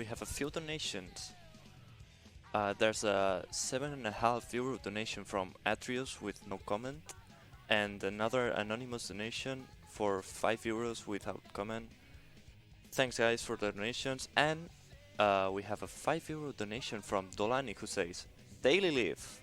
we have a few donations. There's a €7.5 donation from Atrius with no comment, and another anonymous donation for €5 without comment. Thanks guys for the donations, and we have a €5 donation from Dolani who says, Daily Live.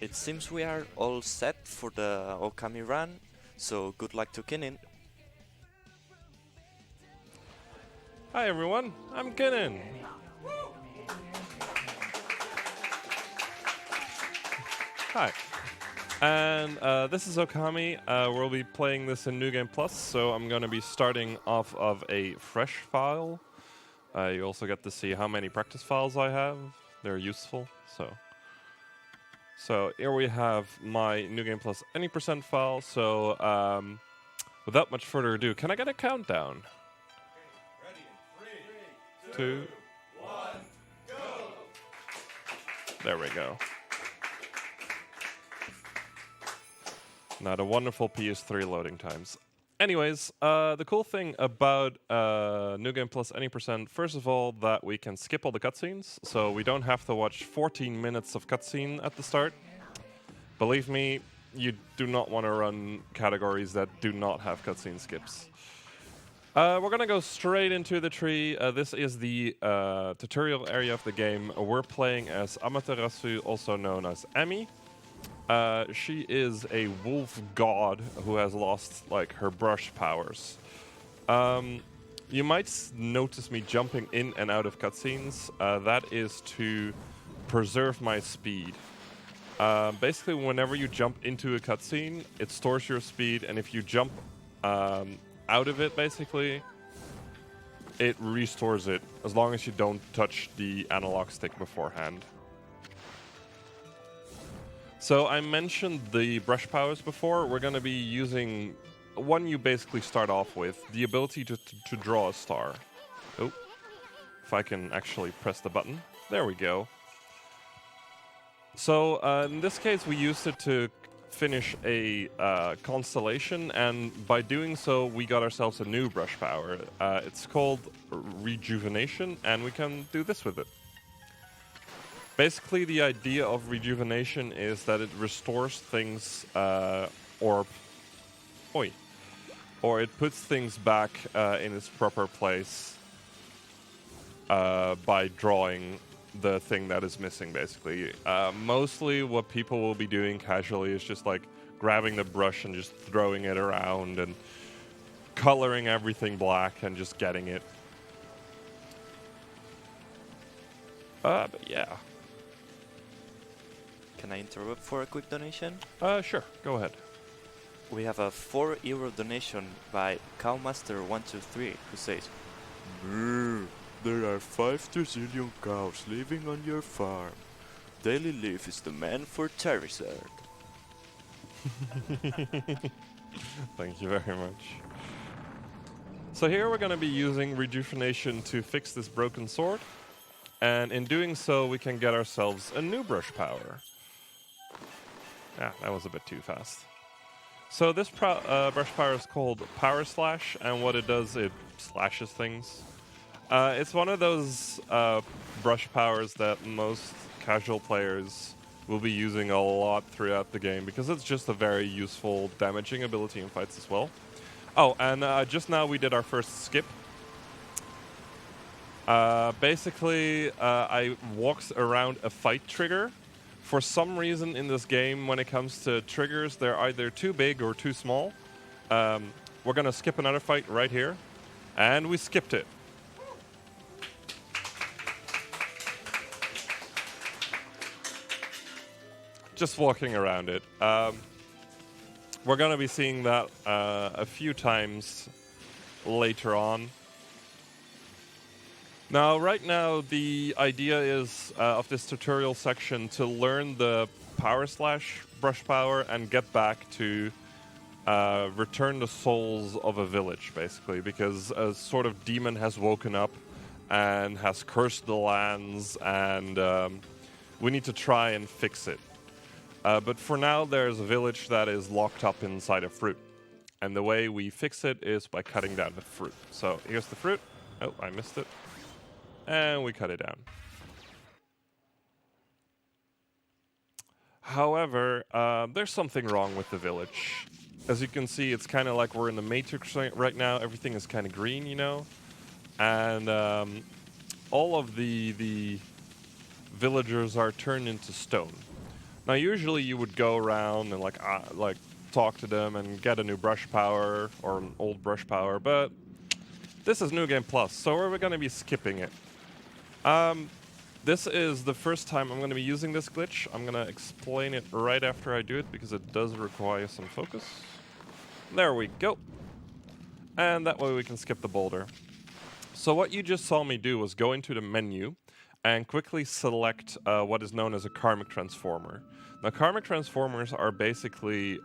It seems we are all set for the Ōkami run, so good luck to Kenin. Hi everyone, I'm Kenin. Hi. And this is Ōkami. We'll be playing this in New Game Plus, so I'm going to be starting off of a fresh file. You also get to see how many practice files I have. They're useful, So here we have my New Game Plus any percent file. So without much further ado, can I get a countdown? Ready in 3, 2, 1, go! There we go. Now the wonderful PS3 loading times. Anyways, the cool thing about New Game Plus any percent, first of all, that we can skip all the cutscenes, so we don't have to watch 14 minutes of cutscene at the start. Believe me, you do not want to run categories that do not have cutscene skips. We're gonna go straight into the tree. This is the tutorial area of the game. We're playing as Amaterasu, also known as Emi. She is a wolf god who has lost like her brush powers. You might notice me jumping in and out of cutscenes. That is to preserve my speed. Basically, whenever you jump into a cutscene, it stores your speed, and if you jump out of it, basically, it restores it as long as you don't touch the analog stick beforehand. So I mentioned the brush powers before. We're going to be using one you basically start off with, the ability to draw a star. Oh, if I can actually press the button. There we go. So in this case, we used it to finish a constellation, and by doing so, we got ourselves a new brush power. It's called Rejuvenation, and we can do this with it. Basically, the idea of rejuvenation is that it restores things, or it puts things back in its proper place by drawing the thing that is missing, basically. Mostly what people will be doing casually is just like grabbing the brush and just throwing it around and coloring everything black and just getting it. But yeah. Can I interrupt for a quick donation? Sure, go ahead. We have a €4 donation by Cowmaster123 who says, Brrr, there are 5 trillion cows living on your farm. Daily Leaf is the man for Charizard. Thank you very much. So here we're going to be using Rejuvenation to fix this broken sword. And in doing so, we can get ourselves a new brush power. Yeah, that was a bit too fast. So this brush power is called Power Slash, and what it does, it slashes things. It's one of those brush powers that most casual players will be using a lot throughout the game, because it's just a very useful damaging ability in fights as well. Oh, and just now we did our first skip. Basically, I walked around a fight trigger. For some reason in this game, when it comes to triggers, they're either too big or too small. We're going to skip another fight right here. And we skipped it. Just walking around it. We're going to be seeing that a few times later on. Now, right now, the idea is of this tutorial section to learn the Power Slash brush power and get back to return the souls of a village, basically, because a sort of demon has woken up and has cursed the lands, and we need to try and fix it. But for now, there's a village that is locked up inside a fruit. And the way we fix it is by cutting down the fruit. So here's the fruit. Oh, I missed it. And we cut it down. However, there's something wrong with the village. As you can see, it's kind of like we're in the Matrix right now. Everything is kind of green, you know? And all of the villagers are turned into stone. Now, usually you would go around and like talk to them and get a new brush power or an old brush power, but this is New Game Plus, so we're going to be skipping it. This is the first time I'm going to be using this glitch. I'm going to explain it right after I do it because it does require some focus. There we go. And that way we can skip the boulder. So what you just saw me do was go into the menu and quickly select what is known as a karmic transformer. Now, karmic transformers are basically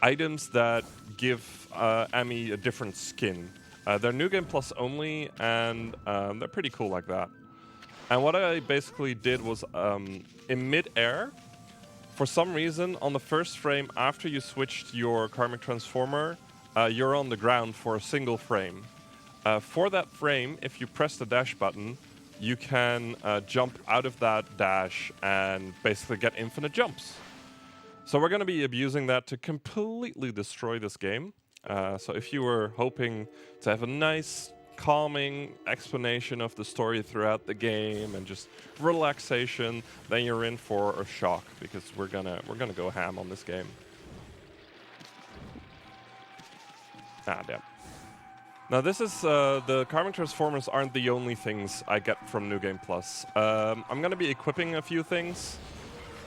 items that give Amy a different skin. They're New Game Plus only, and they're pretty cool like that. And what I basically did was, in mid-air, for some reason, on the first frame after you switched your karmic transformer, you're on the ground for a single frame. For that frame, if you press the dash button, you can jump out of that dash and basically get infinite jumps. So we're going to be abusing that to completely destroy this game. So if you were hoping to have a nice, calming explanation of the story throughout the game and just relaxation, then you're in for a shock because we're gonna go ham on this game. Ah, damn. Now this is, the karmic transformers aren't the only things I get from New Game Plus. I'm going to be equipping a few things.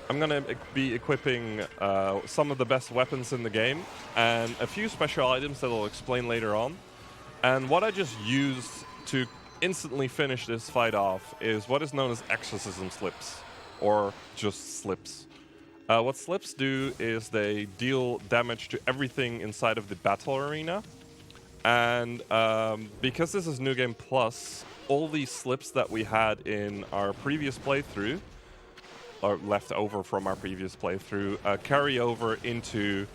I'm going to be equipping some of the best weapons in the game and a few special items that I'll explain later on. And what I just used to instantly finish this fight off is what is known as exorcism slips, or just slips. What slips do is they deal damage to everything inside of the battle arena. And because this is New Game Plus, all these slips that we had in our previous playthrough, or left over from our previous playthrough, carry over into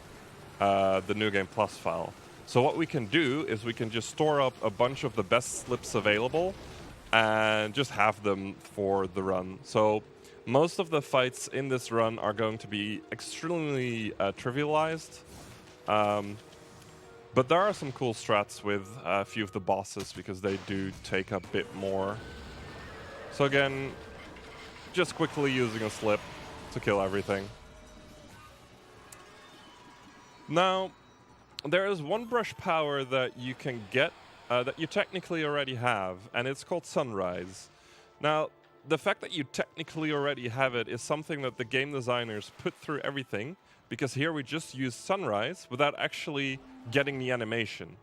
the New Game Plus file. So what we can do is we can just store up a bunch of the best slips available and just have them for the run. So most of the fights in this run are going to be extremely trivialized. But there are some cool strats with a few of the bosses because they do take a bit more. So again, just quickly using a slip to kill everything. Now, there is one brush power that you can get that you technically already have, and it's called Sunrise. Now, the fact that you technically already have it is something that the game designers put through everything, because here we just use Sunrise without actually getting the animation.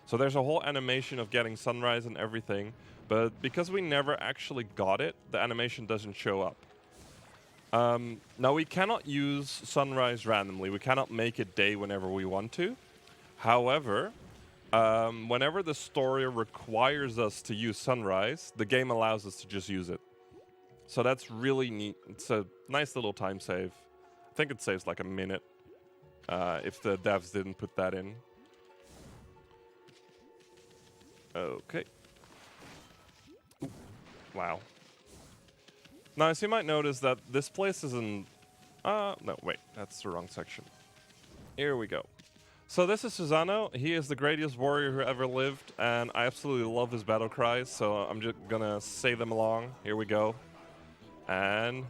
So there's a whole animation of getting Sunrise and everything, but because we never actually got it, the animation doesn't show up. Now we cannot use Sunrise randomly. We cannot make it day whenever we want to. However, whenever the story requires us to use Sunrise, the game allows us to just use it. So that's really neat. It's a nice little time save. I think it saves like a minute if the devs didn't put that in. Okay. Ooh, wow. Now, as you might notice that this place isn't... no, wait, that's the wrong section. Here we go. So this is Susano. He is the greatest warrior who ever lived, and I absolutely love his battle cries, so I'm just gonna say them along. Here we go. And...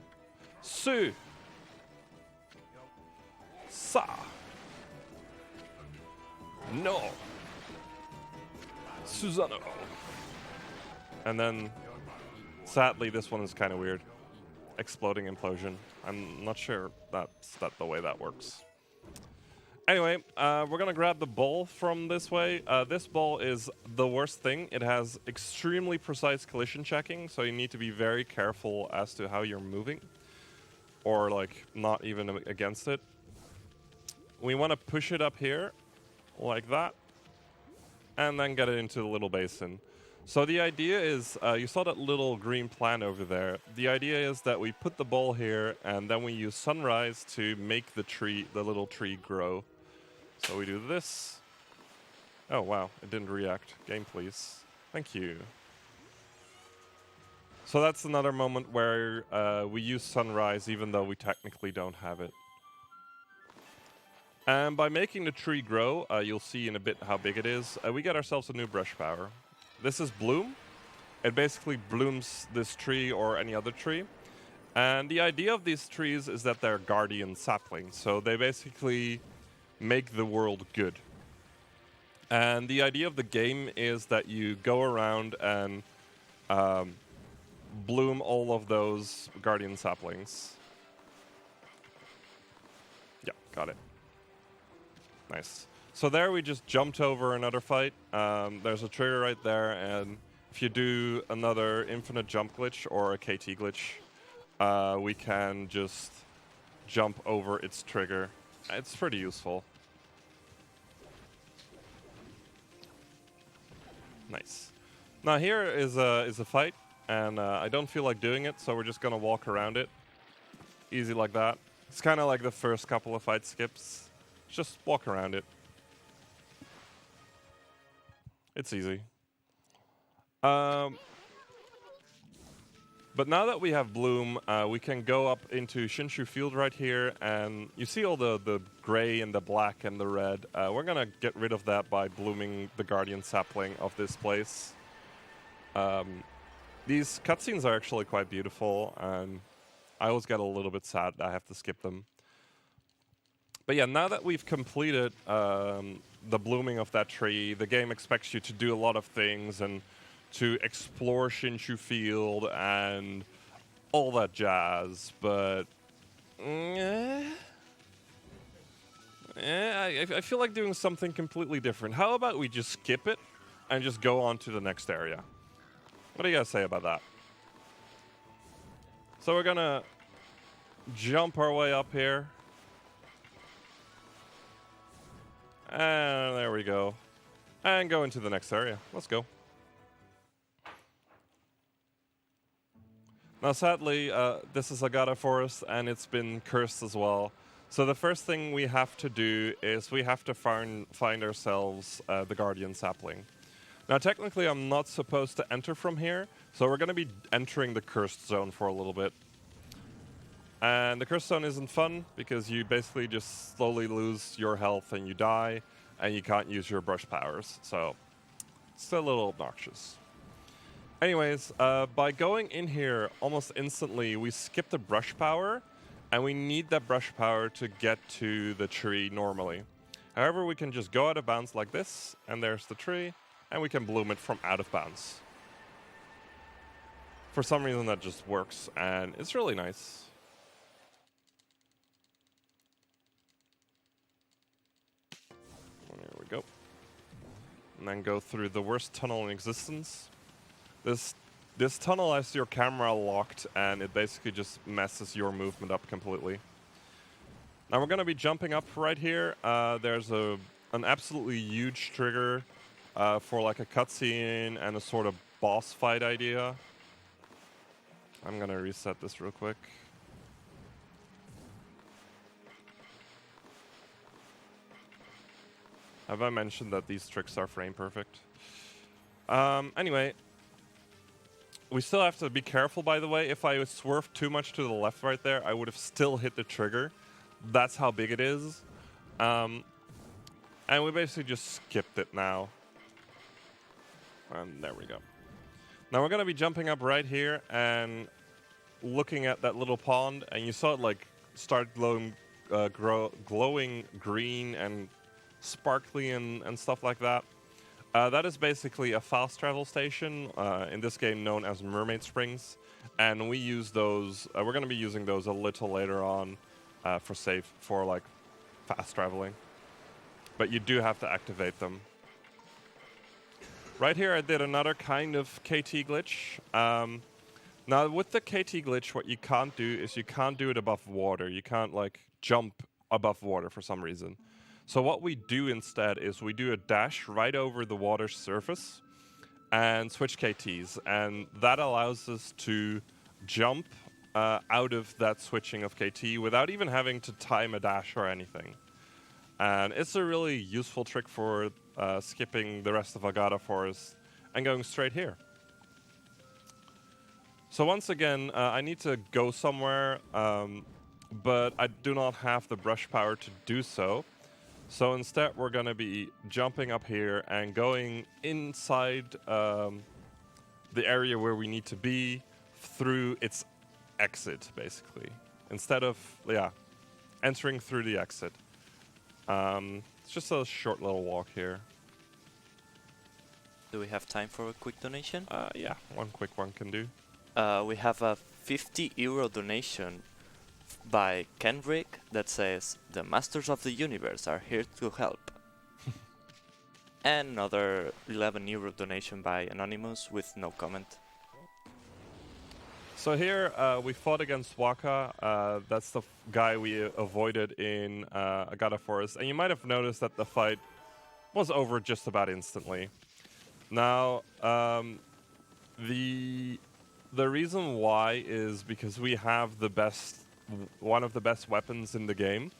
Su! Sa! No! Susano! And then, sadly, this one is kind of weird. Exploding implosion. I'm not sure that's the way that works. Anyway, we're gonna grab the ball from this way. This ball is the worst thing. It has extremely precise collision checking, so you need to be very careful as to how you're moving. Or, like, not even against it. We want to push it up here, like that. And then get it into the little basin. So the idea is, you saw that little green plant over there. The idea is that we put the ball here, and then we use sunrise to make the little tree grow. So we do this. Oh wow, it didn't react. Game, please. Thank you. So that's another moment where we use sunrise, even though we technically don't have it. And by making the tree grow, you'll see in a bit how big it is. We get ourselves a new brush power. This is Bloom. It basically blooms this tree or any other tree. And the idea of these trees is that they're guardian saplings. So they basically make the world good. And the idea of the game is that you go around and bloom all of those guardian saplings. Yeah, got it. Nice. So there we just jumped over another fight. There's a trigger right there, and if you do another infinite jump glitch or a KT glitch, we can just jump over its trigger. It's pretty useful. Nice. Now here is a fight, and I don't feel like doing it, so we're just gonna walk around it. Easy like that. It's kind of like the first couple of fight skips. Just walk around it. It's easy. But now that we have Bloom, we can go up into Shinshu Field right here, and you see all the gray and the black and the red. We're gonna get rid of that by blooming the Guardian Sapling of this place. These cutscenes are actually quite beautiful, and I always get a little bit sad that I have to skip them. But yeah, now that we've completed the blooming of that tree, the game expects you to do a lot of things and to explore Shinshu Field and all that jazz, but I feel like doing something completely different. How about we just skip it and just go on to the next area? What do you guys say about that? So we're gonna jump our way up here. And there we go. And go into the next area. Let's go. Now, sadly, this is Agata Forest, and it's been cursed as well. So the first thing we have to do is we have to find ourselves the Guardian Sapling. Now, technically, I'm not supposed to enter from here, so we're going to be entering the cursed zone for a little bit. And the cursed zone isn't fun, because you basically just slowly lose your health and you die, and you can't use your brush powers. So it's a little obnoxious. Anyways, by going in here almost instantly, we skip the brush power, and we need that brush power to get to the tree normally. However, we can just go out of bounds like this, and there's the tree, and we can bloom it from out of bounds. For some reason, that just works, and it's really nice. There we go. And then go through the worst tunnel in existence. This tunnel has your camera locked, and it basically just messes your movement up completely. Now we're going to be jumping up right here. There's an absolutely huge trigger for like a cutscene and a sort of boss fight idea. I'm going to reset this real quick. Have I mentioned that these tricks are frame perfect? Anyway. We still have to be careful, by the way. If I swerved too much to the left right there, I would have still hit the trigger. That's how big it is. And we basically just skipped it now. And there we go. Now we're going to be jumping up right here and looking at that little pond. And you saw it like start glowing green and sparkly and stuff like that. That is basically a fast travel station, in this game known as Mermaid Springs, and we use those. We're going to be using those a little later on for like fast traveling, but you do have to activate them. Right here, I did another kind of KT glitch. Now with the KT glitch, what you can't do is you can't do it above water. You can't like jump above water for some reason. So what we do instead is we do a dash right over the water's surface, and switch KTs, and that allows us to jump out of that switching of KT without even having to time a dash or anything. And it's a really useful trick for skipping the rest of Agata Forest and going straight here. So once again, I need to go somewhere, but I do not have the brush power to do so. So instead, we're going to be jumping up here and going inside the area where we need to be through its exit, basically. Instead of, entering through the exit. It's just a short little walk here. Do we have time for a quick donation? Yeah, one quick one can do. We have a €50 donation by Kenrick that says, "The Masters of the Universe are here to help." And another €11 donation by Anonymous with no comment. So here we fought against Waka. That's the guy we avoided in Agata Forest. And you might have noticed that the fight was over just about instantly. Now, the reason why is because we have one of the best weapons in the game,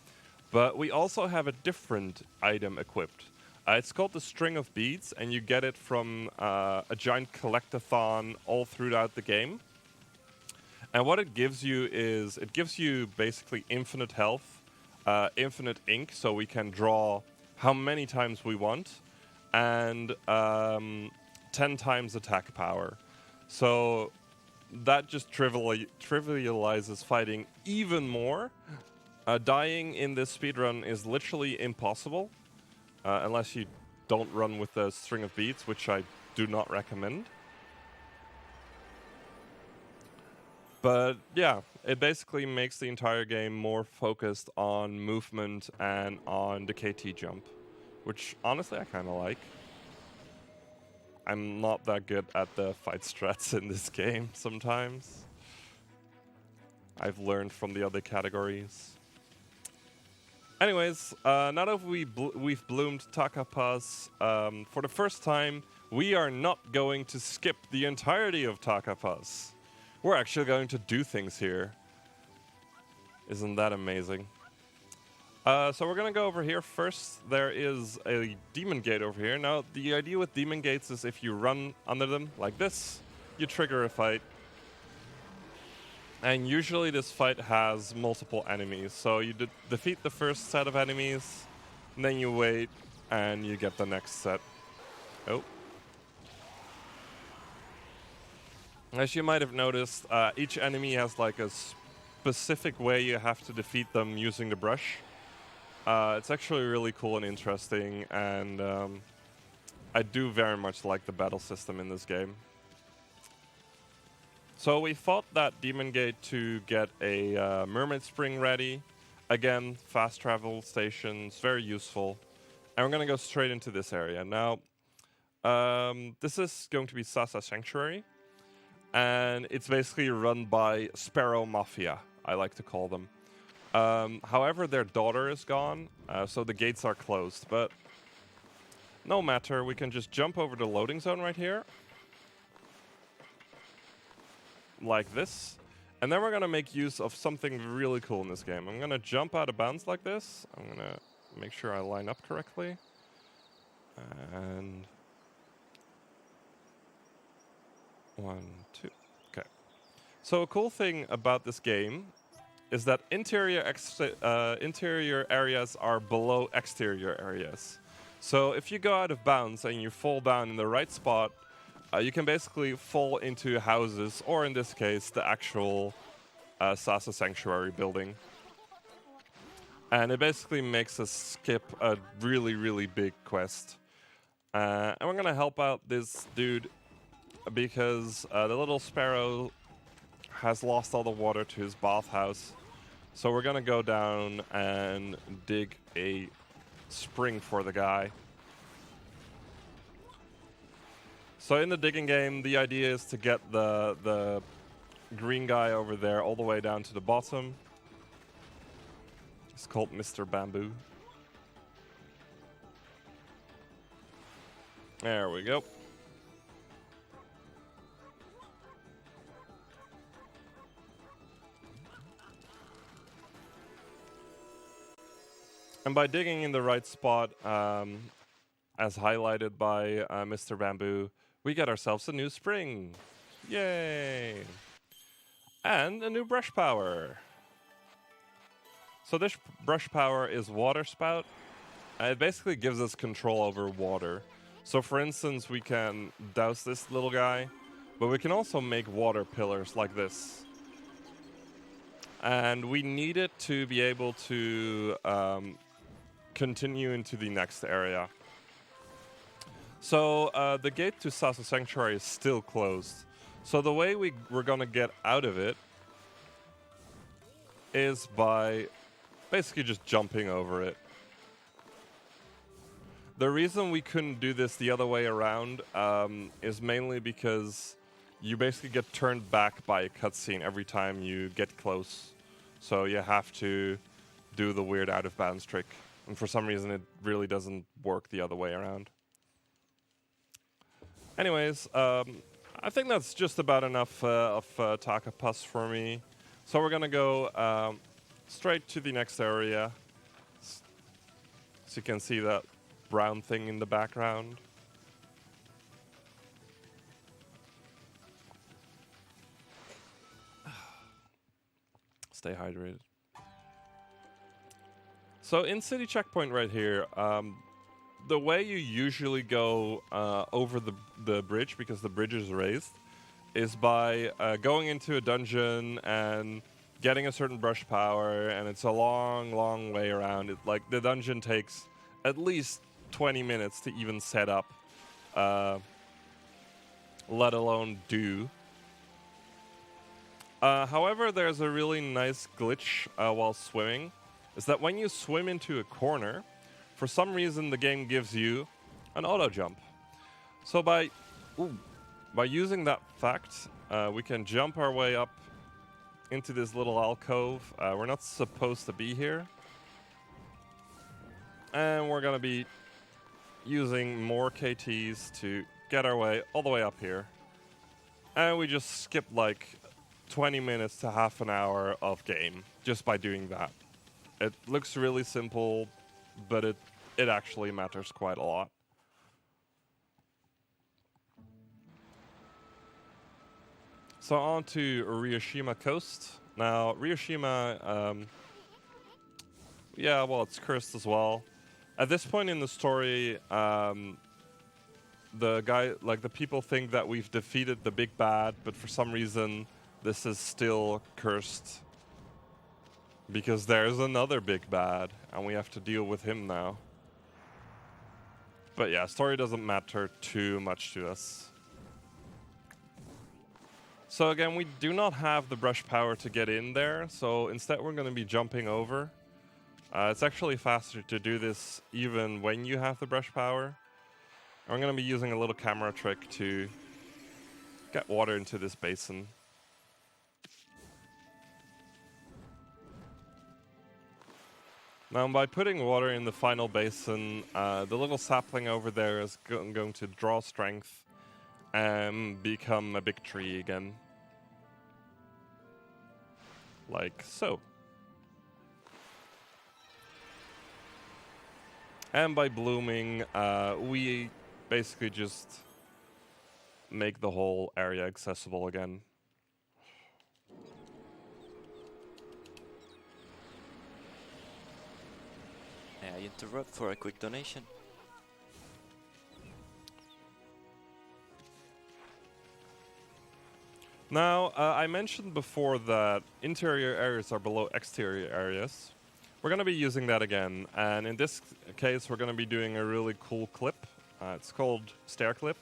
but we also have a different item equipped. It's called the String of Beads, and you get it from a giant collectathon all throughout the game. And what it gives you is, it gives you basically infinite health, infinite ink, so we can draw how many times we want, and 10 times attack power. So that just trivializes fighting even more. Dying in this speedrun is literally impossible, unless you don't run with the String of Beads, which I do not recommend. But yeah, it basically makes the entire game more focused on movement and on the KT jump, which honestly I kind of like. I'm not that good at the fight strats in this game sometimes. I've learned from the other categories. Anyways, now that we've bloomed Taka Pass, for the first time, we are not going to skip the entirety of Taka Pass. We're actually going to do things here. Isn't that amazing? So we're going to go over here first. There is a demon gate over here. Now, the idea with demon gates is if you run under them like this, you trigger a fight. And usually this fight has multiple enemies. So you defeat the first set of enemies, and then you wait, and you get the next set. Oh. As you might have noticed, each enemy has like a specific way you have to defeat them using the brush. It's actually really cool and interesting, and I do very much like the battle system in this game. So we fought that demon gate to get a mermaid spring ready. Again, fast travel stations, very useful. And we're going to go straight into this area. Now, this is going to be Sasa Sanctuary. And it's basically run by Sparrow Mafia, I like to call them. However, their daughter is gone, so the gates are closed. But no matter, we can just jump over the loading zone right here. Like this. And then we're going to make use of something really cool in this game. I'm going to jump out of bounds like this. I'm going to make sure I line up correctly. And 1, 2. Okay. So a cool thing about this game is that interior areas are below exterior areas. So if you go out of bounds and you fall down in the right spot, you can basically fall into houses, or in this case, the actual Sasa Sanctuary building. And it basically makes us skip a really, really big quest. And we're gonna help out this dude because the little sparrow has lost all the water to his bathhouse. So we're gonna go down and dig a spring for the guy. So in the digging game, the idea is to get the green guy over there all the way down to the bottom. It's called Mr. Bamboo. There we go. And by digging in the right spot, as highlighted by Mr. Bamboo, we get ourselves a new spring. Yay! And a new brush power. So this brush power is water spout. It basically gives us control over water. So for instance, we can douse this little guy, but we can also make water pillars like this. And we need it to be able to continue into the next area. So the gate to Sasu Sanctuary is still closed. So the way we're gonna get out of it is by basically just jumping over it. The reason we couldn't do this the other way around is mainly because you basically get turned back by a cutscene every time you get close. So you have to do the weird out of bounds trick. And for some reason it really doesn't work the other way around. Anyways, I think that's just about enough of Takapas for me. So we're gonna go straight to the next area. So you can see that brown thing in the background. Stay hydrated. So in City Checkpoint right here, the way you usually go over the bridge, because the bridge is raised, is by going into a dungeon and getting a certain brush power, and it's a long, long way around. Like, the dungeon takes at least 20 minutes to even set up, let alone do. However, there's a really nice glitch while swimming, is that when you swim into a corner, for some reason the game gives you an auto jump. So by using that fact, we can jump our way up into this little alcove. We're not supposed to be here. And we're gonna be using more KTs to get our way all the way up here. And we just skip like 20 minutes to half an hour of game just by doing that. It looks really simple, but it actually matters quite a lot. So on to Ryushima Coast. Now, Ryushima, yeah, well, it's cursed as well. At this point in the story, the people think that we've defeated the big bad, but for some reason, this is still cursed. Because there's another big bad, and we have to deal with him now. But yeah, story doesn't matter too much to us. So again, we do not have the brush power to get in there, so instead we're going to be jumping over. It's actually faster to do this even when you have the brush power. I'm going to be using a little camera trick to get water into this basin. Now, by putting water in the final basin, the little sapling over there is going to draw strength and become a big tree again. Like so. And by blooming, we basically just make the whole area accessible again. May I interrupt for a quick donation? Now, I mentioned before that interior areas are below exterior areas. We're going to be using that again, and in this case, we're going to be doing a really cool clip. It's called Stair Clip.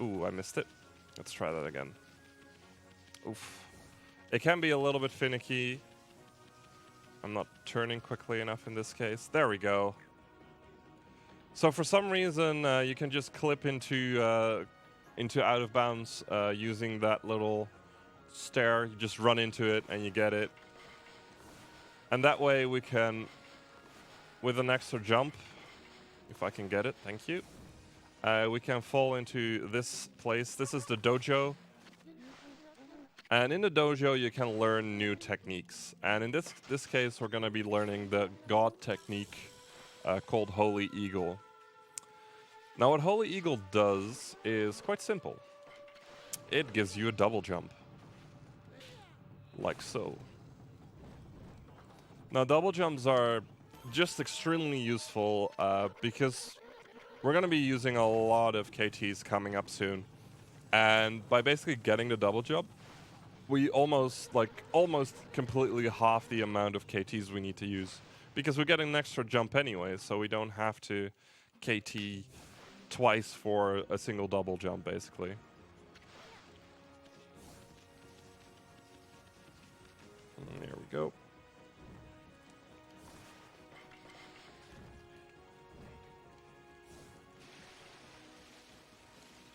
Ooh, I missed it. Let's try that again. Oof. It can be a little bit finicky. I'm not turning quickly enough in this case. There we go. So for some reason, you can just clip into out of bounds using that little stair. You just run into it and you get it. And that way we can, with an extra jump, if I can get it, thank you, we can fall into this place. This is the dojo. And in the dojo, you can learn new techniques. And in this case, we're going to be learning the God technique called Holy Eagle. Now, what Holy Eagle does is quite simple. It gives you a double jump. Like so. Now, double jumps are just extremely useful because we're going to be using a lot of KTs coming up soon. And by basically getting the double jump, we almost completely half the amount of KTs we need to use. Because we get an extra jump anyway, so we don't have to KT twice for a single double jump, basically. And there we go.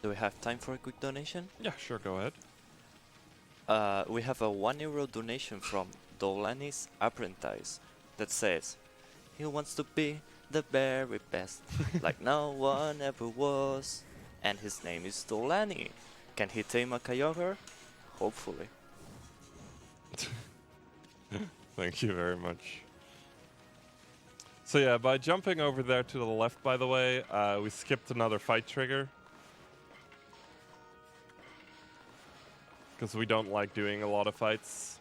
Do we have time for a quick donation? Yeah, sure, go ahead. We have a €1 donation from Dolani's Apprentice that says, he wants to be the very best, like no one ever was. And his name is Dolani. Can he tame a Kyogre? Hopefully. Thank you very much. So yeah, by jumping over there to the left, by the way, we skipped another fight trigger. Because we don't like doing a lot of fights.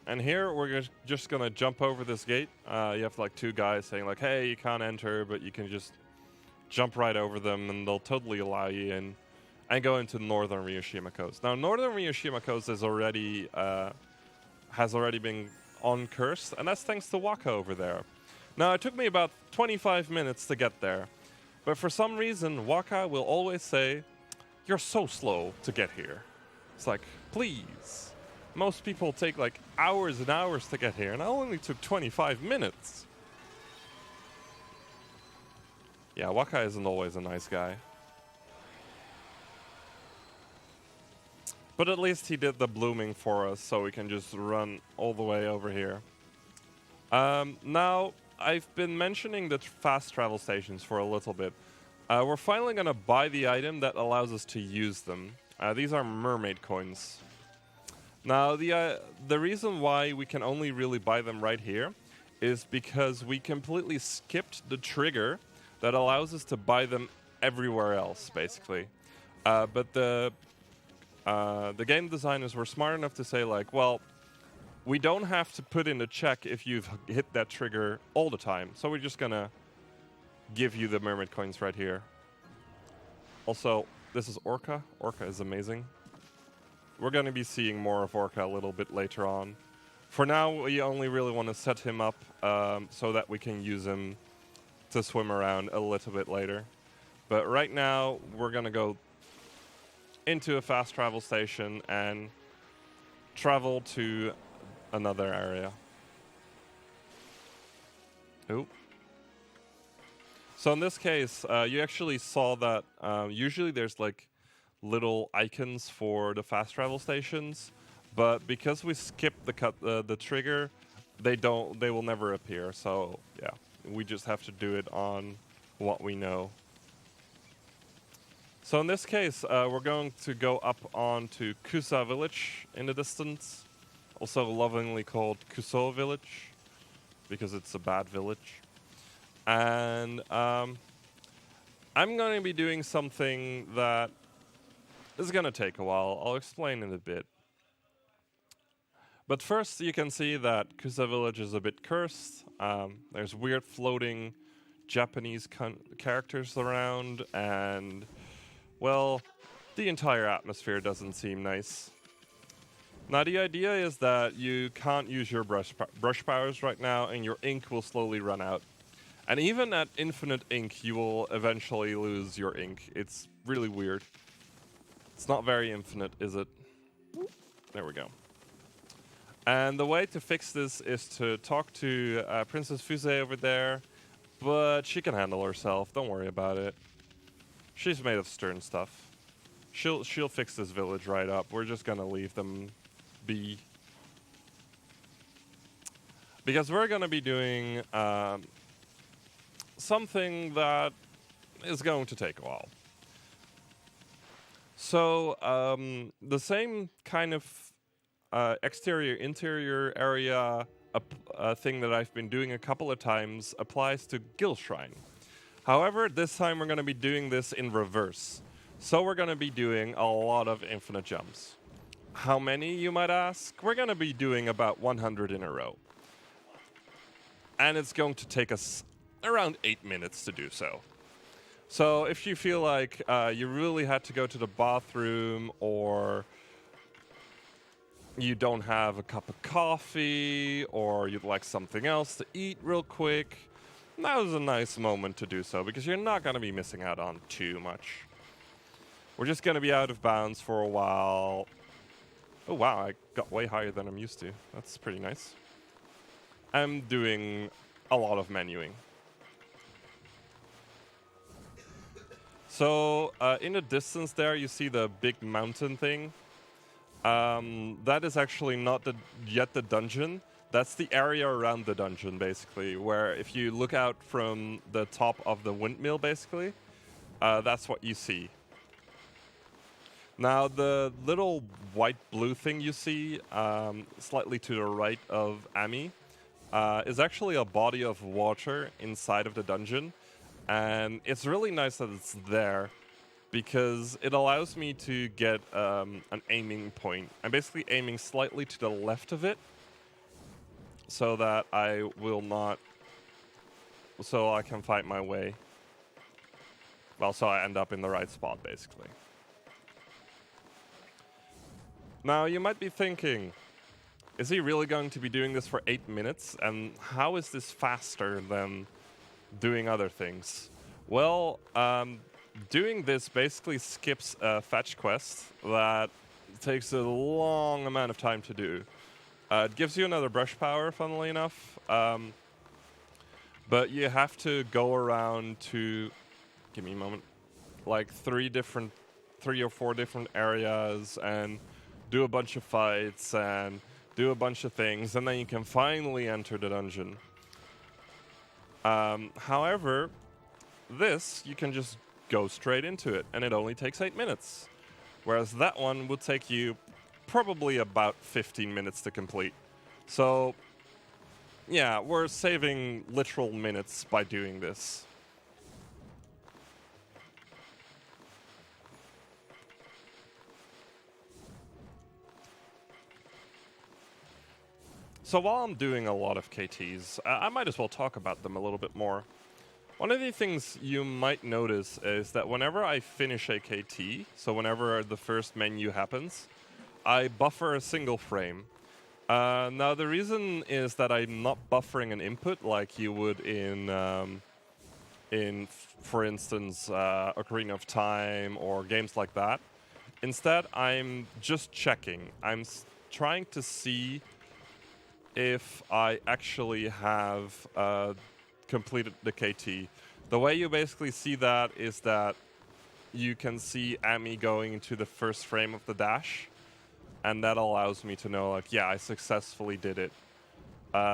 And here we're just gonna jump over this gate. You have like two guys saying like, hey, you can't enter, but you can just jump right over them and they'll totally allow you in. And go into Northern Ryushima Coast. Now, Northern Ryushima Coast is has already been uncursed, and that's thanks to Waka over there. Now, it took me about 25 minutes to get there. But for some reason, Waka will always say, you're so slow to get here. It's like, please. Most people take like hours and hours to get here, and I only took 25 minutes. Yeah, Waka isn't always a nice guy. But at least he did the blooming for us, so we can just run all the way over here. Now, I've been mentioning the fast travel stations for a little bit. We're finally going to buy the item that allows us to use them. These are mermaid coins. Now, the reason why we can only really buy them right here is because we completely skipped the trigger that allows us to buy them everywhere else, basically. But the game designers were smart enough to say, like, well, we don't have to put in a check if you've hit that trigger all the time. So we're just going to give you the mermaid coins right here. Also, this is Orca. Orca is amazing. We're going to be seeing more of Orca a little bit later on. For now, we only really want to set him up so that we can use him to swim around a little bit later. But right now, we're going to go into a fast travel station and travel to another area. Ooh. So in this case, you actually saw that usually there's like little icons for the fast travel stations, but because we skipped the trigger, they will never appear. So yeah, we just have to do it on what we know. So in this case, we're going to go up onto Kusa Village in the distance, also lovingly called Kuso Village, because it's a bad village. And I'm going to be doing something that is going to take a while. I'll explain in a bit. But first, you can see that Kusa Village is a bit cursed. There's weird floating Japanese characters around, and well, the entire atmosphere doesn't seem nice. Now, the idea is that you can't use your brush powers right now, and your ink will slowly run out. And even at infinite ink, you will eventually lose your ink. It's really weird. It's not very infinite, is it? There we go. And the way to fix this is to talk to Princess Fuse over there, but she can handle herself. Don't worry about it. She's made of stern stuff. She'll fix this village right up. We're just gonna leave them be. Because we're gonna be doing something that is going to take a while. So the same kind of exterior interior area thing that I've been doing a couple of times applies to Gil Shrine. However, this time we're going to be doing this in reverse. So we're going to be doing a lot of infinite jumps. How many, you might ask? We're going to be doing about 100 in a row. And it's going to take us around 8 minutes to do so. So if you feel like you really had to go to the bathroom, or you don't have a cup of coffee, or you'd like something else to eat real quick, that was a nice moment to do so, because you're not going to be missing out on too much. We're just going to be out of bounds for a while. Oh wow, I got way higher than I'm used to. That's pretty nice. I'm doing a lot of menuing. So in the distance there, you see the big mountain thing. That is actually not yet the dungeon. That's the area around the dungeon, basically, where if you look out from the top of the windmill, basically, that's what you see. Now, the little white-blue thing you see, slightly to the right of Ōkami, is actually a body of water inside of the dungeon. And it's really nice that it's there, because it allows me to get an aiming point. I'm basically aiming slightly to the left of it, so that I will not... so I can fight my way. Well, so I end up in the right spot, basically. Now, you might be thinking, is he really going to be doing this for 8 minutes? And how is this faster than doing other things? Well, doing this basically skips a fetch quest that takes a long amount of time to do. It gives you another brush power, funnily enough, but you have to go around to, give me a moment, like 3 or 4 different areas and do a bunch of fights and do a bunch of things, and then you can finally enter the dungeon. However, this, you can just go straight into it, and it only takes 8 minutes. Whereas that one would take you probably about 15 minutes to complete. So, yeah, we're saving literal minutes by doing this. So while I'm doing a lot of KTs, I might as well talk about them a little bit more. One of the things you might notice is that whenever I finish a KT, so whenever the first menu happens, I buffer a single frame. Now the reason is that I'm not buffering an input like you would in for instance, Ocarina of Time or games like that. Instead, I'm just checking. I'm trying to see if I actually have completed the KT. The way you basically see that is that you can see Ōkami going into the first frame of the dash, and that allows me to know, like, yeah, I successfully did it.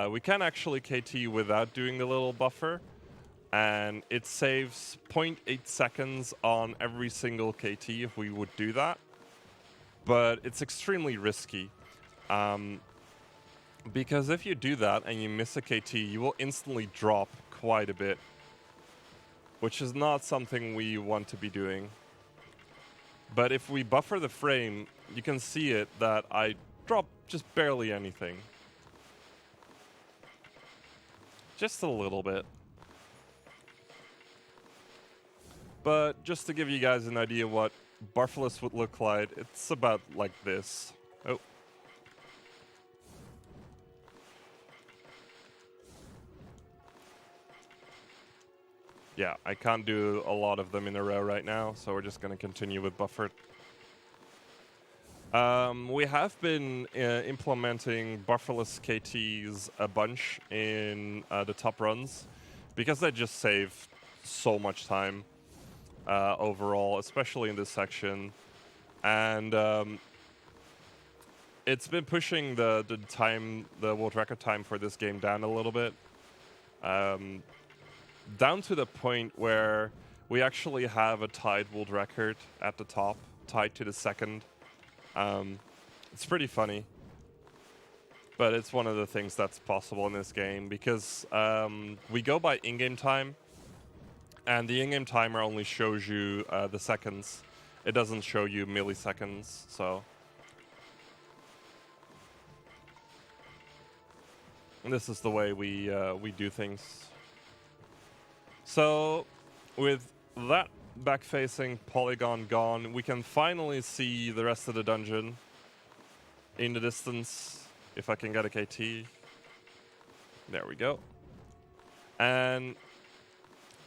We can actually KT without doing the little buffer, and it saves 0.8 seconds on every single KT if we would do that, but it's extremely risky. Because if you do that and you miss a KT, you will instantly drop quite a bit, which is not something we want to be doing. But if we buffer the frame, you can see it that I drop just barely anything. Just a little bit. But just to give you guys an idea what bufferless would look like, it's about like this. Oh. Yeah, I can't do a lot of them in a row right now, so we're just going to continue with buffered. We have been implementing bufferless KTs a bunch in the top runs, because they just save so much time overall, especially in this section. And it's been pushing the world record time for this game down a little bit. Down to the point where we actually have a tied world record at the top, tied to the second. It's pretty funny. But it's one of the things that's possible in this game because we go by in-game time, and the in-game timer only shows you the seconds. It doesn't show you milliseconds, so. And this is the way we do things. So, with that back-facing polygon gone, we can finally see the rest of the dungeon in the distance. If I can get a KT. There we go. And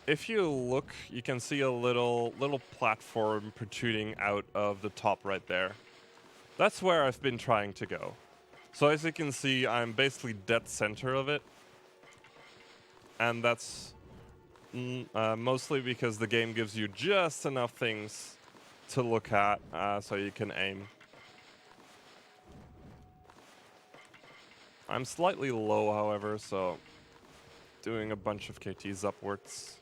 if you look, you can see a little platform protruding out of the top right there. That's where I've been trying to go. So as you can see, I'm basically dead center of it. And that's mostly because the game gives you just enough things to look at so you can aim. I'm slightly low, however, so doing a bunch of KTs upwards.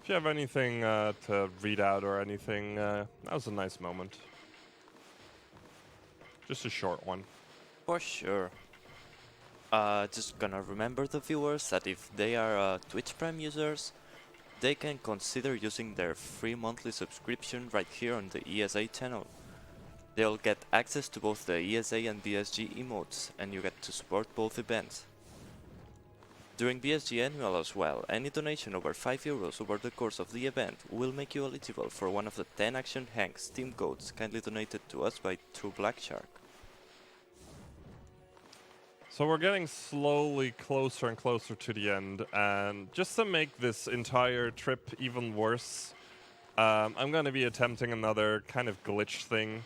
If you have anything to read out or anything, that was a nice moment. Just a short one. For sure. Just gonna remember the viewers that if they are Twitch Prime users, they can consider using their free monthly subscription right here on the ESA channel. They'll get access to both the ESA and BSG emotes, and you get to support both events. During BSG Annual as well, any donation over €5 over the course of the event will make you eligible for one of the 10 Action Hanks Steam codes kindly donated to us by True Black Shark. So we're getting slowly closer and closer to the end, and just to make this entire trip even worse, I'm going to be attempting another kind of glitch thing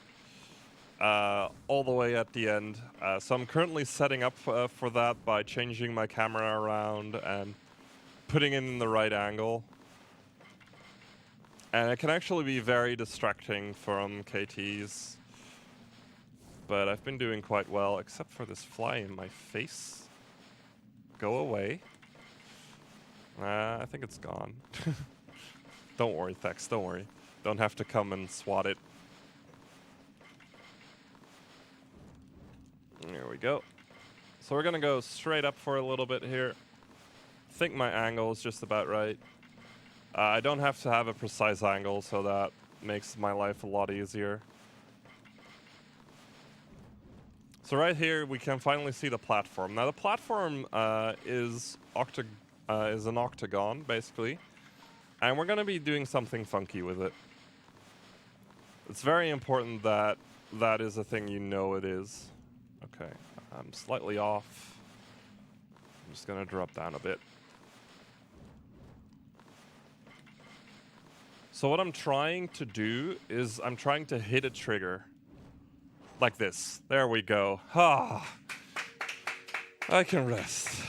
all the way at the end. So I'm currently setting up for that by changing my camera around and putting it in the right angle. And it can actually be very distracting from KTs. But I've been doing quite well, except for this fly in my face. Go away. I think it's gone. Don't worry, Thex, don't worry. Don't have to come and swat it. There we go. So we're gonna go straight up for a little bit here. I think my angle is just about right. I don't have to have a precise angle, so that makes my life a lot easier. So right here, we can finally see the platform. Now the platform is an octagon, basically. And we're going to be doing something funky with it. It's very important that that is a thing you know it is. Okay, I'm slightly off. I'm just going to drop down a bit. So what I'm trying to do is I'm trying to hit a trigger. Like this. There we go. Ah, I can rest.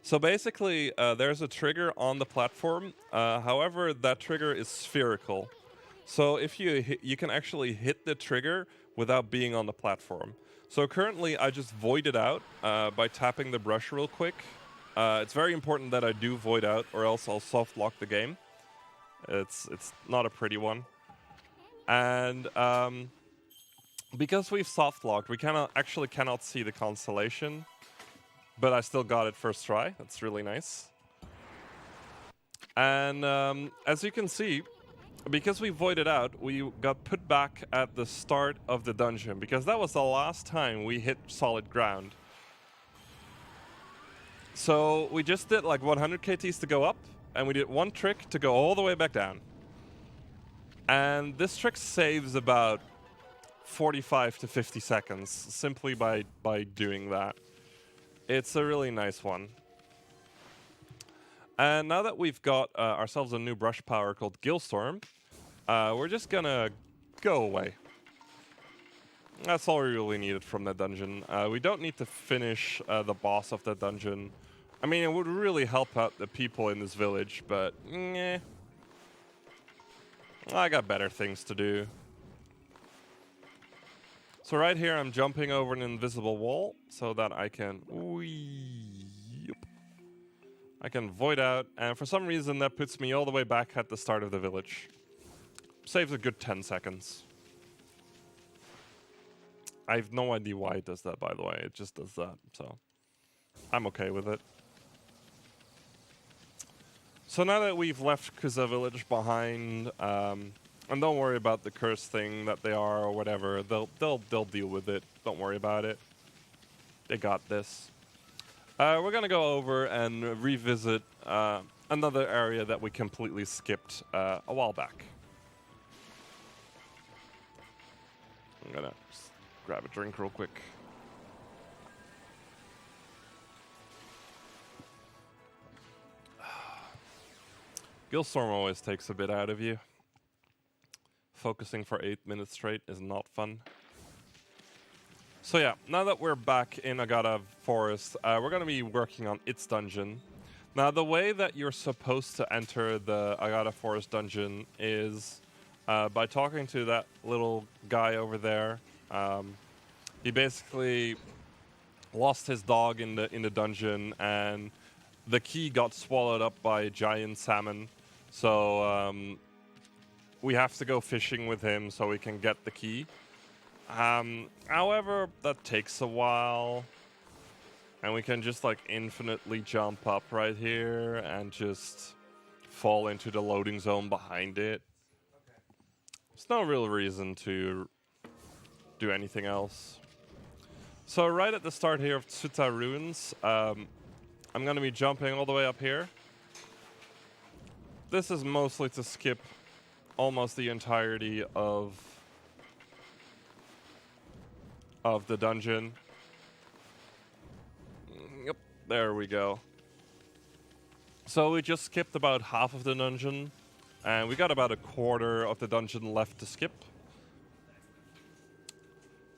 So basically, there's a trigger on the platform. However, that trigger is spherical. So if you can actually hit the trigger without being on the platform. So currently, I just void it out by tapping the brush real quick. It's very important that I do void out, or else I'll soft lock the game. It's not a pretty one. And because we've soft locked, we cannot see the constellation, but I still got it first try. That's really nice. And as you can see, because we voided out, we got put back at the start of the dungeon, because that was the last time we hit solid ground. So we just did like 100 KTs to go up, and we did one trick to go all the way back down. And this trick saves about 45 to 50 seconds simply by doing that. It's a really nice one. And now that we've got ourselves a new brush power called Gilstorm, we're just gonna go away. That's all we really needed from that dungeon. We don't need to finish the boss of that dungeon I mean, it would really help out the people in this village, but I got better things to do. So right here, I'm jumping over an invisible wall so that I can... I can void out, and for some reason that puts me all the way back at the start of the village. Saves a good 10 seconds. I have no idea why it does that, by the way. It just does that, so I'm okay with it. So now that we've left Kuza village behind, and don't worry about the curse thing that they are or whatever. They'll deal with it. Don't worry about it. They got this. We're gonna go over and revisit another area that we completely skipped a while back. I'm gonna just grab a drink real quick. Guildstorm always takes a bit out of you. Focusing for 8 minutes straight is not fun. So yeah, now that we're back in Agata Forest, we're going to be working on its dungeon. Now the way that you're supposed to enter the Agata Forest dungeon is by talking to that little guy over there. He basically lost his dog in the dungeon, and the key got swallowed up by a giant salmon. So we have to go fishing with him so we can get the key. However, that takes a while, and we can just like infinitely jump up right here and just fall into the loading zone behind it. There's no real reason to do anything else. So right at the start here of Tsuta Ruins, I'm going to be jumping all the way up here. This is mostly to skip almost the entirety of the dungeon. Yep, there we go. So we just skipped about half of the dungeon, and we got about a quarter of the dungeon left to skip.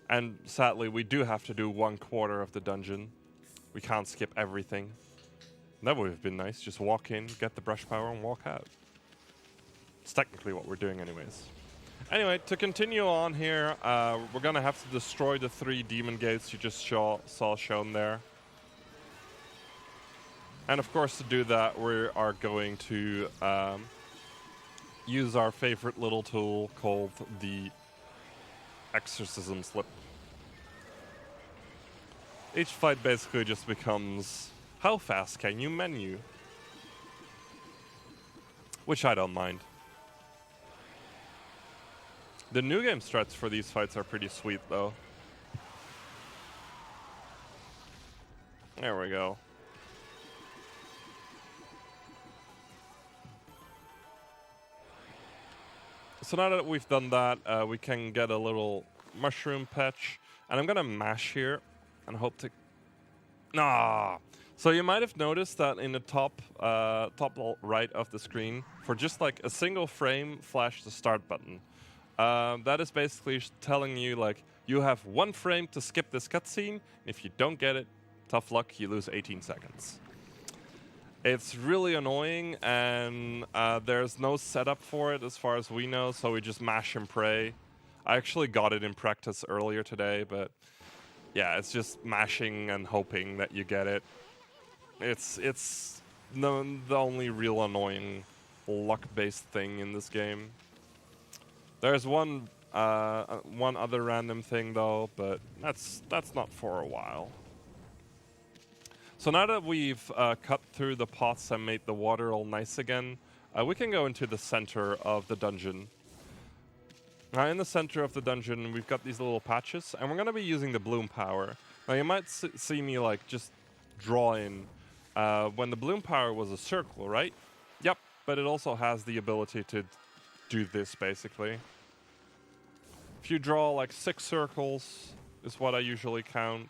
And sadly, we do have to do 1/4 of the dungeon. We can't skip everything. That would have been nice. Just walk in, get the brush power, and walk out. It's technically what we're doing anyways. Anyway, to continue on here, we're going to have to destroy the 3 demon gates you just saw shown there. And of course, to do that, we are going to use our favorite little tool called the Exorcism Slip. Each fight basically just becomes, how fast can you menu? Which I don't mind. The new game strats for these fights are pretty sweet, though. There we go. So now that we've done that, we can get a little mushroom patch. And I'm gonna mash here and hope to... Nah! So you might have noticed that in the top right of the screen, for just like a single frame, flash the start button. That is basically telling you, like, you have 1 frame to skip this cutscene. If you don't get it, tough luck, you lose 18 seconds. It's really annoying, and there's no setup for it as far as we know, so we just mash and pray. I actually got it in practice earlier today, but yeah, it's just mashing and hoping that you get it. It's the only real annoying luck-based thing in this game. There's one other random thing though, but that's not for a while. So now that we've cut through the pots and made the water all nice again, we can go into the center of the dungeon. Now in the center of the dungeon, we've got these little patches, and we're going to be using the bloom power. Now you might see me like just draw in when the bloom power was a circle, right? Yep, but it also has the ability to do this basically. If you draw like 6 circles, is what I usually count,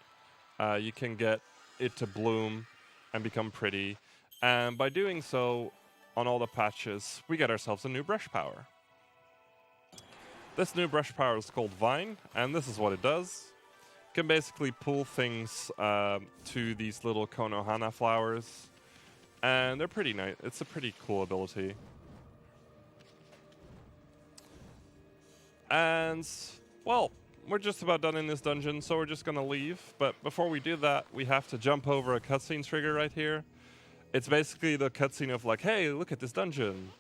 you can get it to bloom and become pretty. And by doing so, on all the patches, we get ourselves a new brush power. This new brush power is called Vine, and this is what it does. can basically pull things to these little Konohana flowers. And they're pretty nice. It's a pretty cool ability. And, well, we're just about done in this dungeon, so we're just gonna leave. But before we do that, we have to jump over a cutscene trigger right here. It's basically the cutscene of like, hey, look at this dungeon.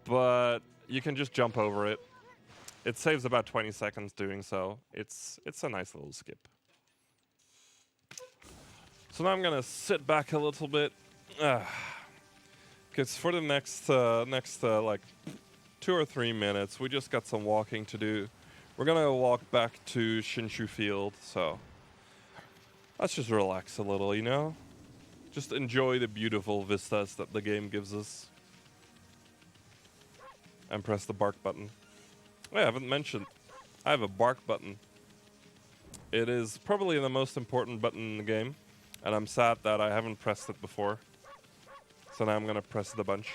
But you can just jump over it. It saves about 20 seconds doing so. It's a nice little skip. So now I'm gonna sit back a little bit. Because for the next like 2 or 3 minutes, we just got some walking to do. We're gonna walk back to Shinshu Field, so let's just relax a little, you know? Just enjoy the beautiful vistas that the game gives us. And press the bark button. I haven't mentioned, I have a bark button. It is probably the most important button in the game, and I'm sad that I haven't pressed it before. So now I'm gonna press the bunch.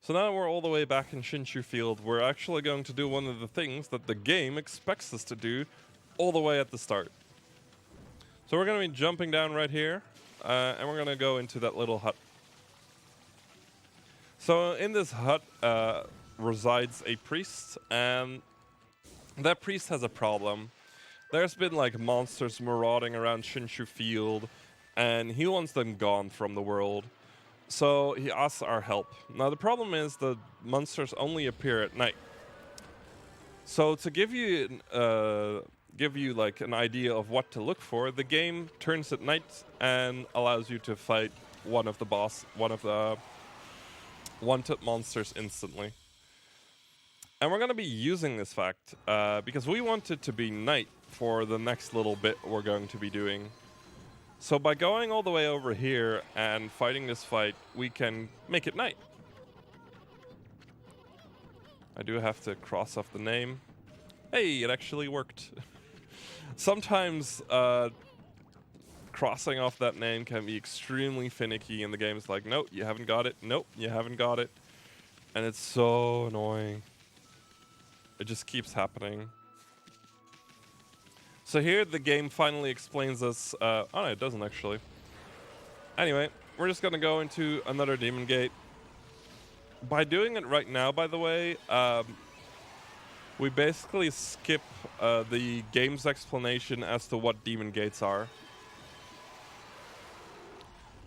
So now we're all the way back in Shinshu Field. We're actually going to do one of the things that the game expects us to do all the way at the start. So we're going to be jumping down right here, and we're going to go into that little hut. So in this hut resides a priest, and that priest has a problem. There's been like monsters marauding around Shinshu Field, and he wants them gone from the world. So he asks our help. Now the problem is the monsters only appear at night. So to give you like an idea of what to look for, the game turns at night and allows you to fight one of the wanted monsters instantly. And we're going to be using this fact because we want it to be night for the next little bit we're going to be doing. So by going all the way over here and fighting this fight, we can make it night. I do have to cross off the name. Hey, it actually worked. Sometimes crossing off that name can be extremely finicky, and the game's like, nope, you haven't got it. Nope, you haven't got it. And it's so annoying. It just keeps happening. So here the game finally explains us, oh no, it doesn't actually. Anyway, we're just gonna go into another demon gate. By doing it right now, by the way, we basically skip the game's explanation as to what demon gates are.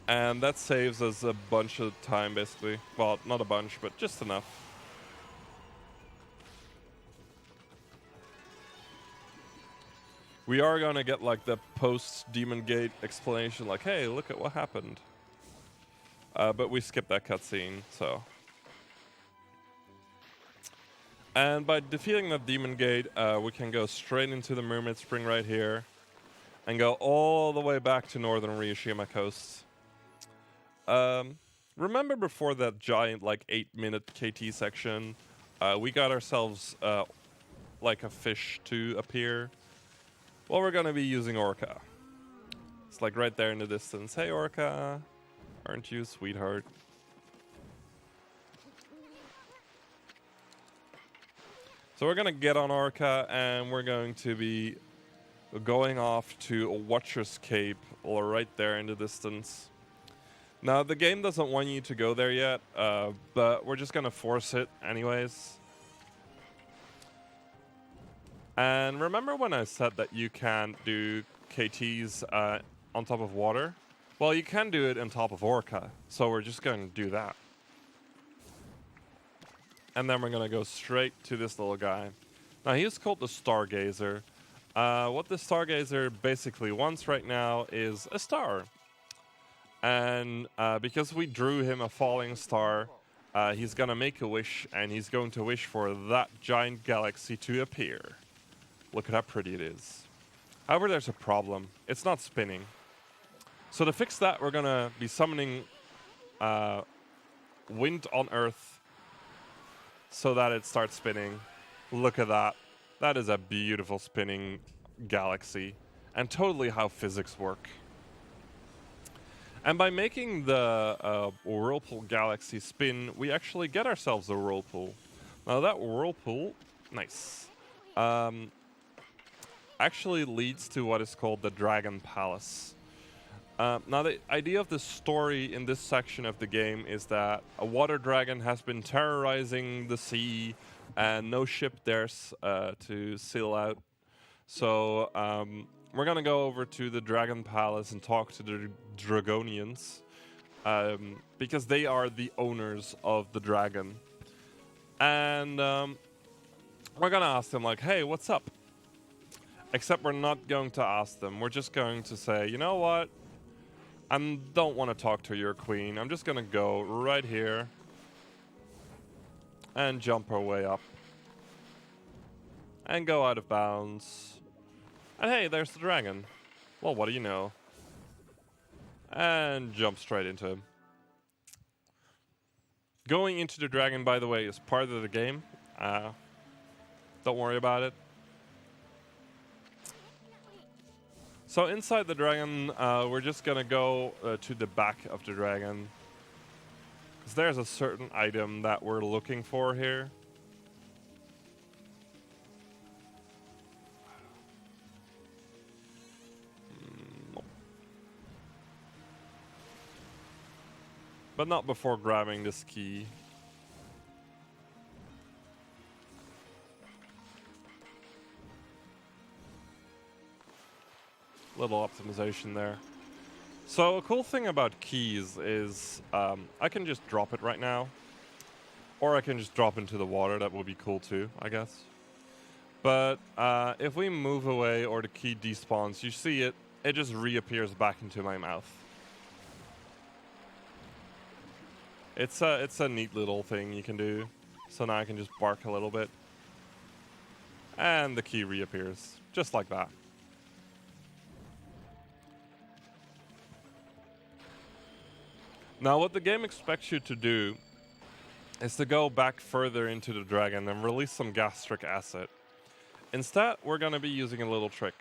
And that saves us a bunch of time, basically. Well, not a bunch, but just enough. We are gonna get like the post-demon gate explanation, like, hey, look at what happened. But we skipped that cutscene, so. And by defeating that demon gate, we can go straight into the Mermaid Spring right here, and go all the way back to northern Ryushima coast. Remember before that giant, like, 8-minute KT section, we got ourselves like a fish to appear. Well, we're gonna be using Orca. It's like right there in the distance. Hey, Orca, aren't you a sweetheart? So we're gonna get on Orca, and we're going to be going off to a Watcher's Cape, or right there in the distance. Now, the game doesn't want you to go there yet, but we're just gonna force it anyways. And remember when I said that you can't do KTs on top of water? Well, you can do it on top of Orca, so we're just going to do that. And then we're going to go straight to this little guy. Now, he is called the Stargazer. What the Stargazer basically wants right now is a star. And because we drew him a falling star, he's going to make a wish, and he's going to wish for that giant galaxy to appear. Look at how pretty it is. However, there's a problem. It's not spinning. So to fix that, we're going to be summoning wind on Earth so that it starts spinning. Look at that. That is a beautiful spinning galaxy. And totally how physics work. And by making the Whirlpool Galaxy spin, we actually get ourselves a Whirlpool. Now that Whirlpool, nice, actually leads to what is called the Dragon Palace. Now the idea of the story in this section of the game is that a water dragon has been terrorizing the sea and no ship dares to sail out. So we're gonna go over to the Dragon Palace and talk to the Dragonians because they are the owners of the dragon. And we're gonna ask them like, hey, what's up? Except we're not going to ask them. We're just going to say, you know what? I don't want to talk to your queen. I'm just gonna go right here and jump our way up and go out of bounds. And hey, there's the dragon. Well, what do you know? And jump straight into him. Going into the dragon, by the way, is part of the game. Don't worry about it. So inside the dragon, we're just gonna go to the back of the dragon. Because there's a certain item that we're looking for here. But not before grabbing this key. Little optimization there. So a cool thing about keys is I can just drop it right now. Or I can just drop into the water. That would be cool too, I guess. But if we move away or the key despawns, you see it just reappears back into my mouth. It's a neat little thing you can do. So now I can just bark a little bit. And the key reappears, just like that. Now what the game expects you to do is to go back further into the dragon and release some gastric acid. Instead, we're going to be using a little trick.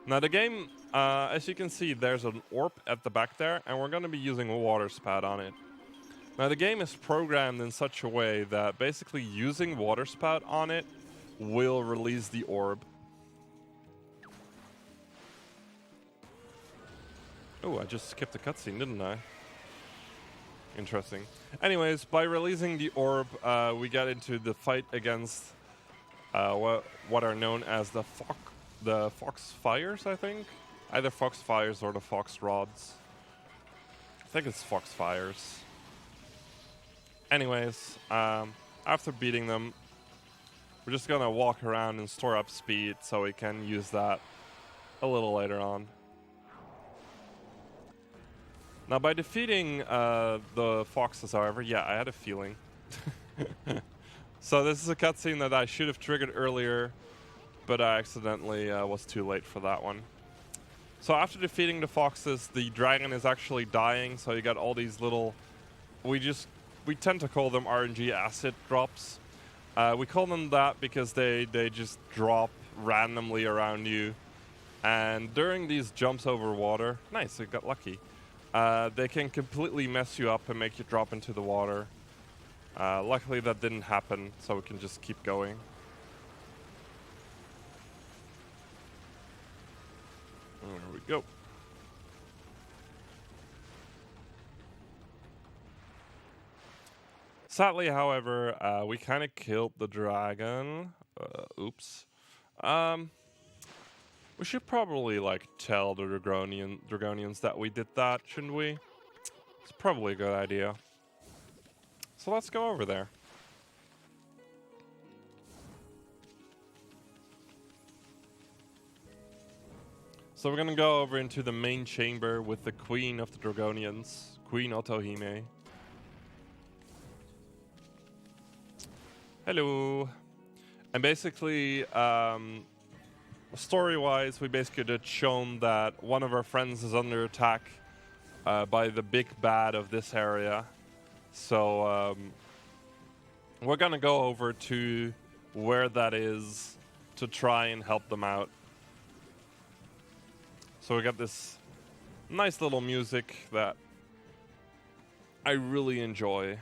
Now the game, as you can see, there's an orb at the back there, and we're going to be using a water spout on it. Now the game is programmed in such a way that basically using water spout on it will release the orb. Oh, I just skipped a cutscene, didn't I? Interesting. Anyways, by releasing the orb, we get into the fight against what are known as the fox fires, I think? Either fox fires or the fox rods. I think it's fox fires. Anyways, after beating them, we're just gonna walk around and store up speed so we can use that a little later on. Now, by defeating the foxes, however, yeah, I had a feeling. So this is a cutscene that I should have triggered earlier, but I accidentally was too late for that one. So after defeating the foxes, the dragon is actually dying, so you got all these little... We tend to call them RNG acid drops. We call them that because they just drop randomly around you. And during these jumps over water... Nice, we got lucky. They can completely mess you up and make you drop into the water. Luckily that didn't happen, so we can just keep going. There we go. Sadly, however, we kind of killed the dragon. Oops. We should probably, like, tell the Dragonians that we did that, shouldn't we? It's probably a good idea. So let's go over there. So we're gonna go over into the main chamber with the Queen of the Dragonians, Queen Otohime. Hello. And basically, story-wise, we basically did shown that one of our friends is under attack by the big bad of this area. So we're gonna go over to where that is to try and help them out. So we got this Nice little music that I really enjoy.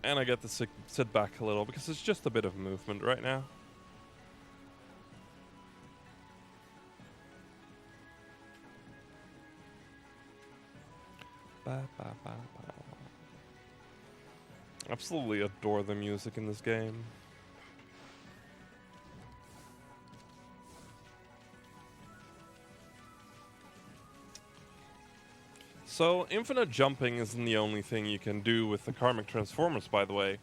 And I get to sit back a little because it's just a bit of movement right now. Ba, ba, ba, ba. Absolutely adore the music in this game. So, infinite jumping isn't the only thing you can do with the Karmic Transformers, by the way.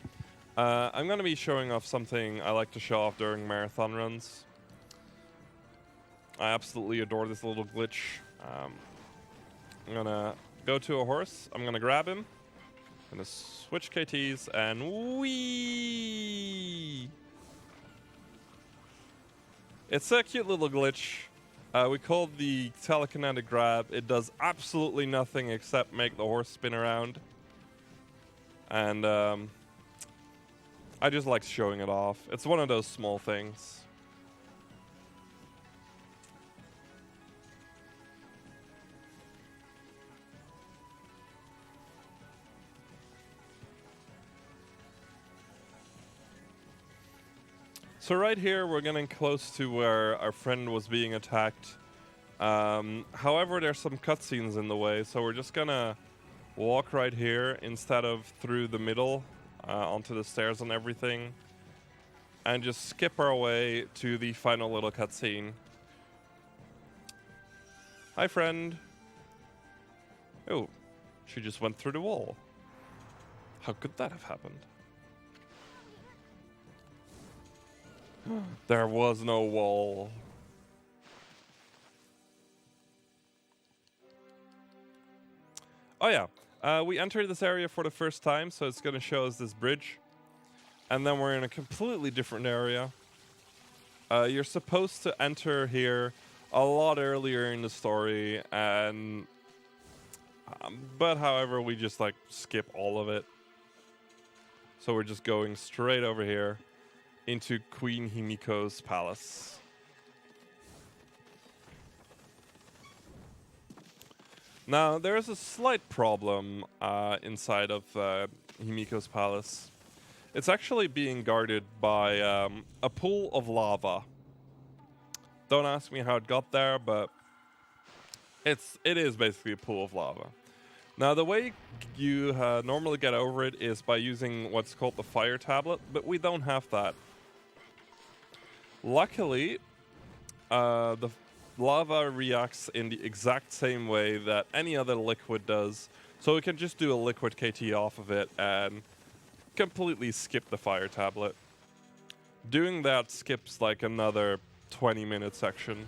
I'm going to be showing off something I like to show off during marathon runs. I absolutely adore this little glitch. I'm going to go to a horse. I'm going to grab him. I'm going to switch KTs and whee! It's a cute little glitch. We call it the telekinetic grab. It does absolutely nothing except make the horse spin around. And I just like showing it off. It's one of those small things. So right here, we're getting close to where our friend was being attacked. However, there's some cutscenes in the way, so we're just gonna walk right here instead of through the middle onto the stairs and everything, and just skip our way to the final little cutscene. Hi, friend. Oh, she just went through the wall. How could that have happened? There was no wall. Oh yeah, we entered this area for the first time, so it's going to show us this bridge. And then we're in a completely different area. You're supposed to enter here a lot earlier in the story, and but however, we just like skip all of it. So we're just going straight over here into Queen Himiko's palace. Now, there's a slight problem inside of Himiko's palace. It's actually being guarded by a pool of lava. Don't ask me how it got there, but it is basically a pool of lava. Now, the way you normally get over it is by using what's called the fire tablet, but we don't have that. Luckily, the lava reacts in the exact same way that any other liquid does, so we can just do a liquid KT off of it and completely skip the fire tablet. Doing that skips like another 20-minute section.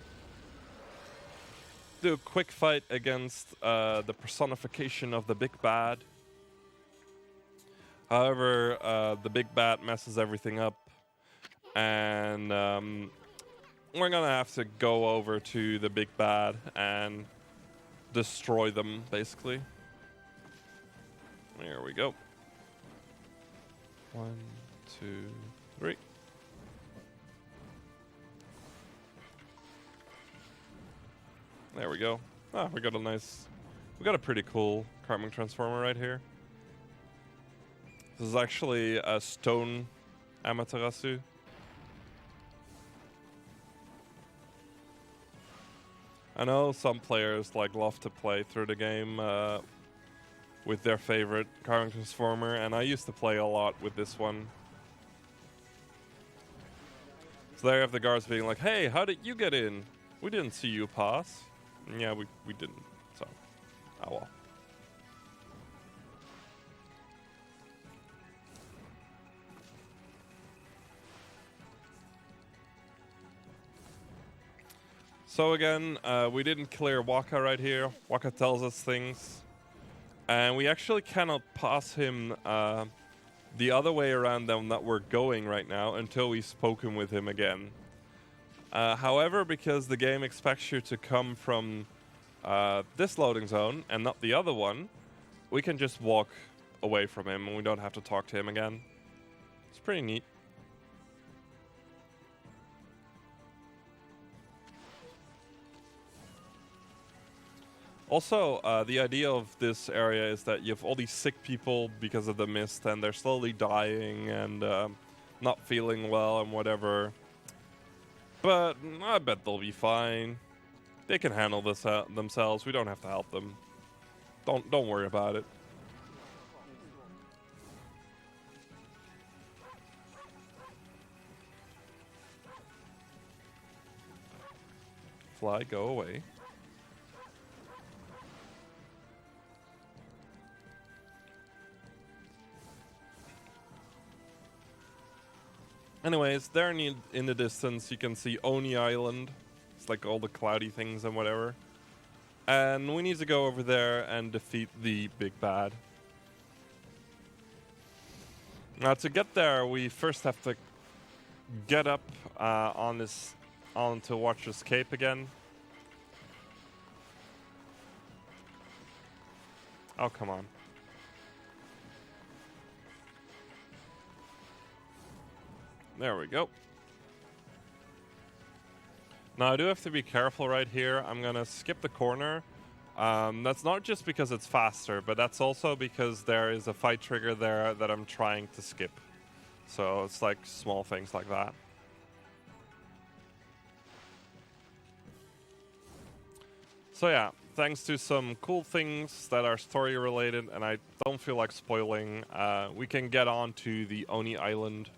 Do a quick fight against the personification of the big bad. However, the big bad messes everything up, and we're gonna have to go over to the big bad and destroy them, basically. There we go. 1, 2, 3. There we go. Ah, we got a pretty cool Karmic Transformer right here. This is actually a stone Amaterasu. I know some players love to play through the game with their favorite Karmic Transformer, and I used to play a lot with this one. So there you have the guards being like, "Hey, how did you get in? We didn't see you pass." And yeah, we didn't. So, oh well. So again, we didn't clear Waka right here. Waka tells us things. And we actually cannot pass him the other way around than that we're going right now until we've spoken with him again. However, because the game expects you to come from this loading zone and not the other one, we can just walk away from him and we don't have to talk to him again. It's pretty neat. Also, the idea of this area is that you have all these sick people because of the mist, and they're slowly dying and not feeling well and whatever. But I bet they'll be fine. They can handle this themselves. We don't have to help them. Don't worry about it. Fly, go away. Anyways, there in the distance you can see Oni Island. It's like all the cloudy things and whatever. And we need to go over there and defeat the big bad. Now to get there, we first have to get up onto Watcher's Cape again. Oh, come on. There we go. Now I do have to be careful right here. I'm gonna skip the corner. That's not just because it's faster, but that's also because there is a fight trigger there that I'm trying to skip. So it's like small things like that. So yeah, thanks to some cool things that are story related and I don't feel like spoiling, we can get on to the Oni Island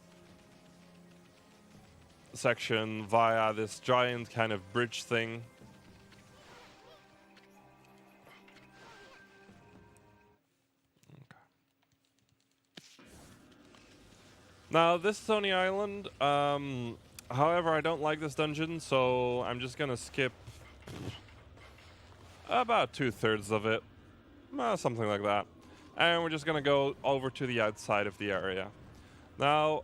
section via this giant kind of bridge thing. Okay. Now this is Oni Island. However, I don't like this dungeon, so I'm just gonna skip about 2/3 of it, something like that, and we're just gonna go over to the outside of the area. Now,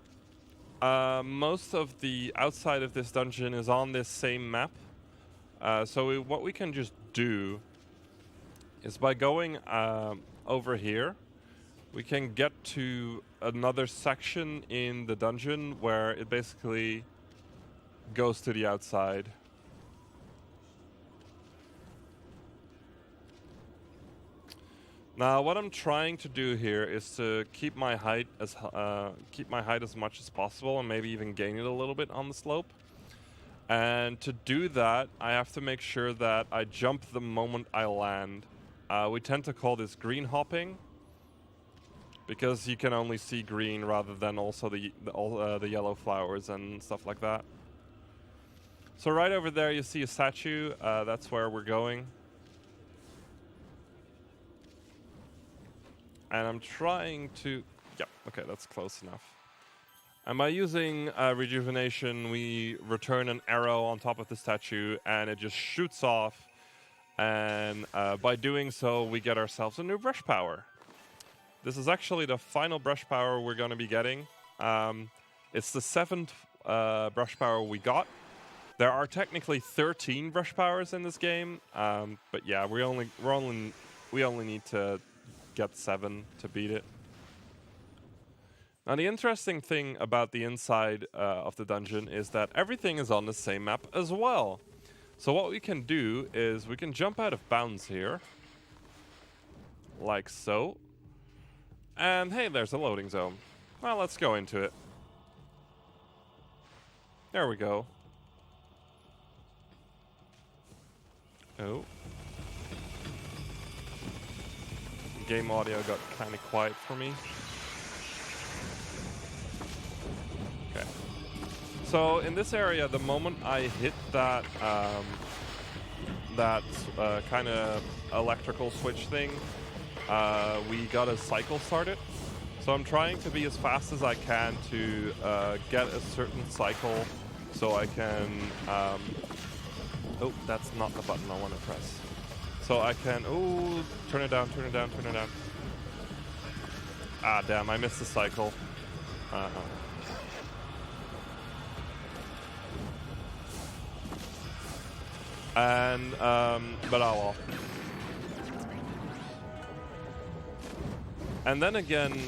most of the outside of this dungeon is on this same map. So what we can just do is by going over here, we can get to another section in the dungeon where it basically goes to the outside. Now, what I'm trying to do here is to keep my height as much as possible, and maybe even gain it a little bit on the slope. And to do that, I have to make sure that I jump the moment I land. We tend to call this green hopping, because you can only see green rather than also the yellow flowers and stuff like that. So right over there, you see a statue. That's where we're going. And I'm trying to... Yep, okay, that's close enough. And by using rejuvenation, we return an arrow on top of the statue, and it just shoots off. And by doing so, we get ourselves a new brush power. This is actually the final brush power we're going to be getting. It's the 7th brush power we got. There are technically 13 brush powers in this game, but yeah, we only need to get 7 to beat it. Now the interesting thing about the inside of the dungeon is that everything is on the same map as well. So what we can do is we can jump out of bounds here, like so. And hey, there's a loading zone. Well, let's go into it. There we go. Oh. Game audio got kind of quiet for me. Okay. So in this area, the moment I hit that kind of electrical switch thing, we got a cycle started. So I'm trying to be as fast as I can to get a certain cycle so I can... oh, that's not the button I want to press. So I can... oh, turn it down, turn it down, turn it down. Ah, damn, I missed the cycle. And, but oh well. And then again,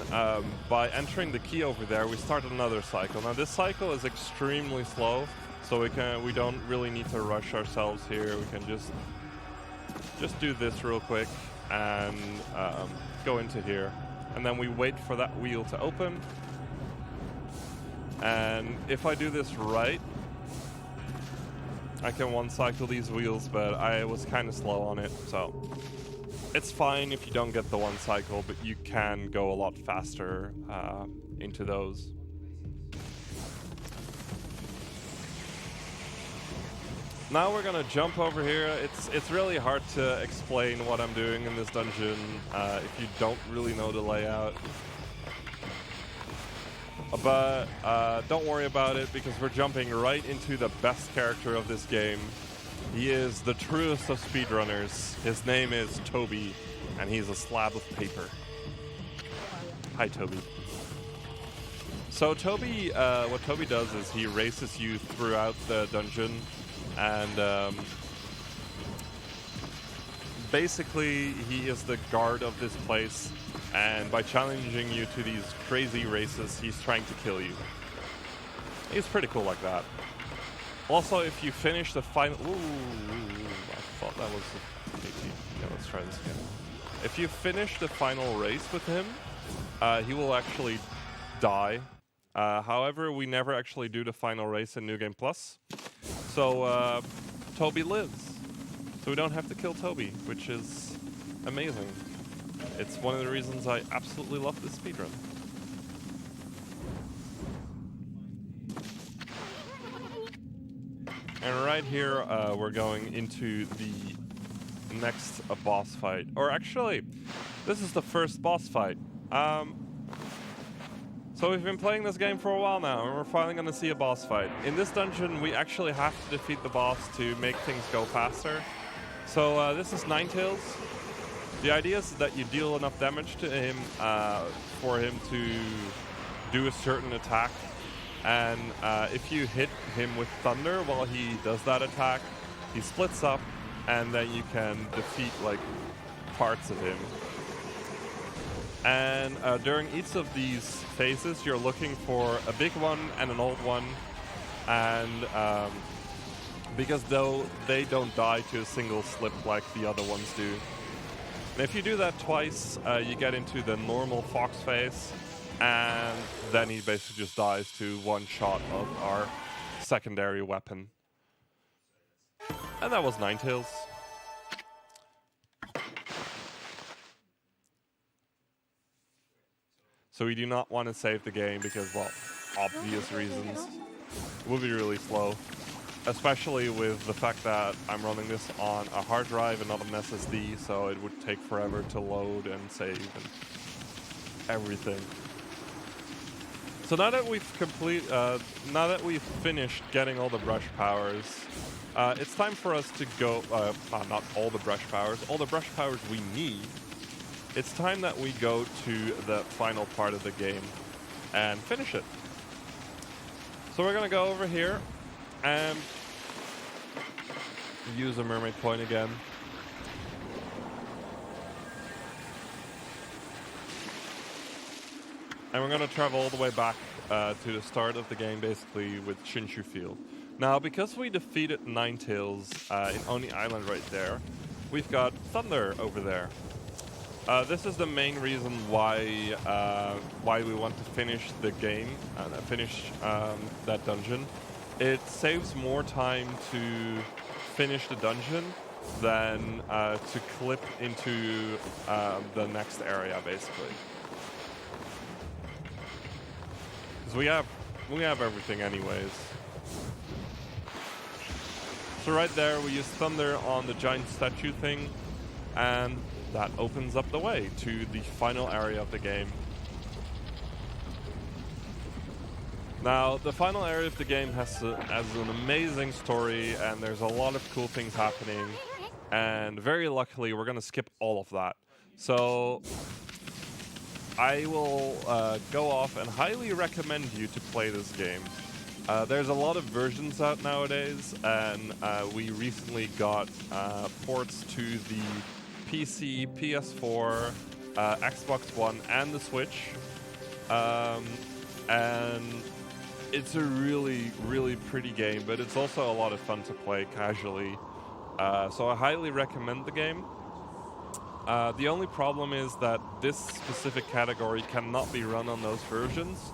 by entering the key over there, we start another cycle. Now this cycle is extremely slow, so we don't really need to rush ourselves here. We can just just do this real quick and go into here. And then we wait for that wheel to open. And if I do this right, I can one cycle these wheels, but I was kind of slow on it, so it's fine if you don't get the one cycle, but you can go a lot faster into those. Now we're gonna jump over here. It's really hard to explain what I'm doing in this dungeon if you don't really know the layout. But don't worry about it, because we're jumping right into the best character of this game. He is the truest of speedrunners. His name is Toby, and he's a slab of paper. Hi, Toby. So Toby, what Toby does is he races you throughout the dungeon, and basically he is the guard of this place. And by challenging you to these crazy races, he's trying to kill you. He's pretty cool like that. Also, if you finish the final... Ooh, I thought that was a KT. Yeah, let's try this again. If you finish the final race with him, he will actually die. However, we never actually do the final race in New Game Plus. So, Toby lives. So we don't have to kill Toby, which is amazing. It's one of the reasons I absolutely love this speedrun. And right here, we're going into the next boss fight. Or actually, this is the first boss fight. So we've been playing this game for a while now, and we're finally going to see a boss fight. In this dungeon, we actually have to defeat the boss to make things go faster. So this is Ninetales. The idea is that you deal enough damage to him for him to do a certain attack. And if you hit him with thunder while he does that attack, he splits up, and then you can defeat like parts of him. And during each of these phases, you're looking for a big one and an old one. And because though they don't die to a single slip like the other ones do. And if you do that twice, you get into the normal fox phase, and then he basically just dies to one shot of our secondary weapon. And that was Ninetales. So we do not want to save the game because, well, obvious reasons. It will be really slow. Especially with the fact that I'm running this on a hard drive and not an SSD, so it would take forever to load and save and everything. So now that we've finished getting all the brush powers, it's time for us to go. Not all the brush powers, all the brush powers we need. It's time that we go to the final part of the game and finish it. So we're gonna go over here and use a mermaid coin again. And we're going to travel all the way back to the start of the game, basically, with Shinshu Field. Now, because we defeated Ninetales in Oni Island right there, we've got Thunder over there. This is the main reason why we want to finish the game, finish that dungeon. It saves more time to finish the dungeon than to clip into the next area, basically. Because we have everything anyways. So right there, we use Thunder on the giant statue thing, and that opens up the way to the final area of the game. Now, the final area of the game has an amazing story, and there's a lot of cool things happening, and very luckily, we're going to skip all of that. So, I will go off and highly recommend you to play this game. There's a lot of versions out nowadays, and we recently got ports to the PC, PS4, Xbox One, and the Switch. And it's a really, really pretty game, but it's also a lot of fun to play casually. So I highly recommend the game. The only problem is that this specific category cannot be run on those versions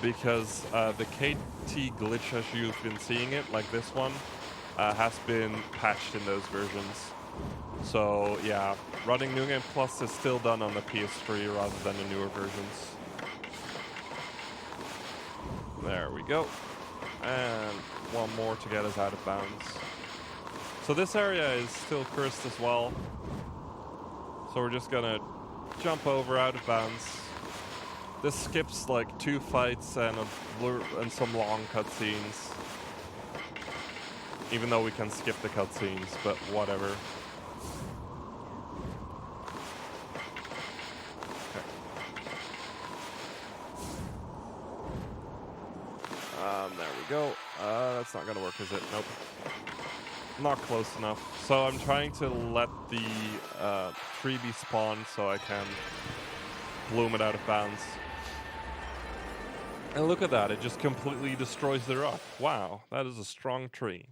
because the KT glitch, as you've been seeing it, like this one, has been patched in those versions. So yeah, running New Game Plus is still done on the PS3 rather than the newer versions. There we go. And one more to get us out of bounds. So this area is still cursed as well. So we're just gonna jump over out of bounds. This skips like 2 fights and some long cutscenes. Even though we can skip the cutscenes, but whatever. There we go. That's not gonna work, is it? Nope. Not close enough. So I'm trying to let the freebie spawn so I can bloom it out of bounds. And look at that, it just completely destroys the rock. Wow, that is a strong tree.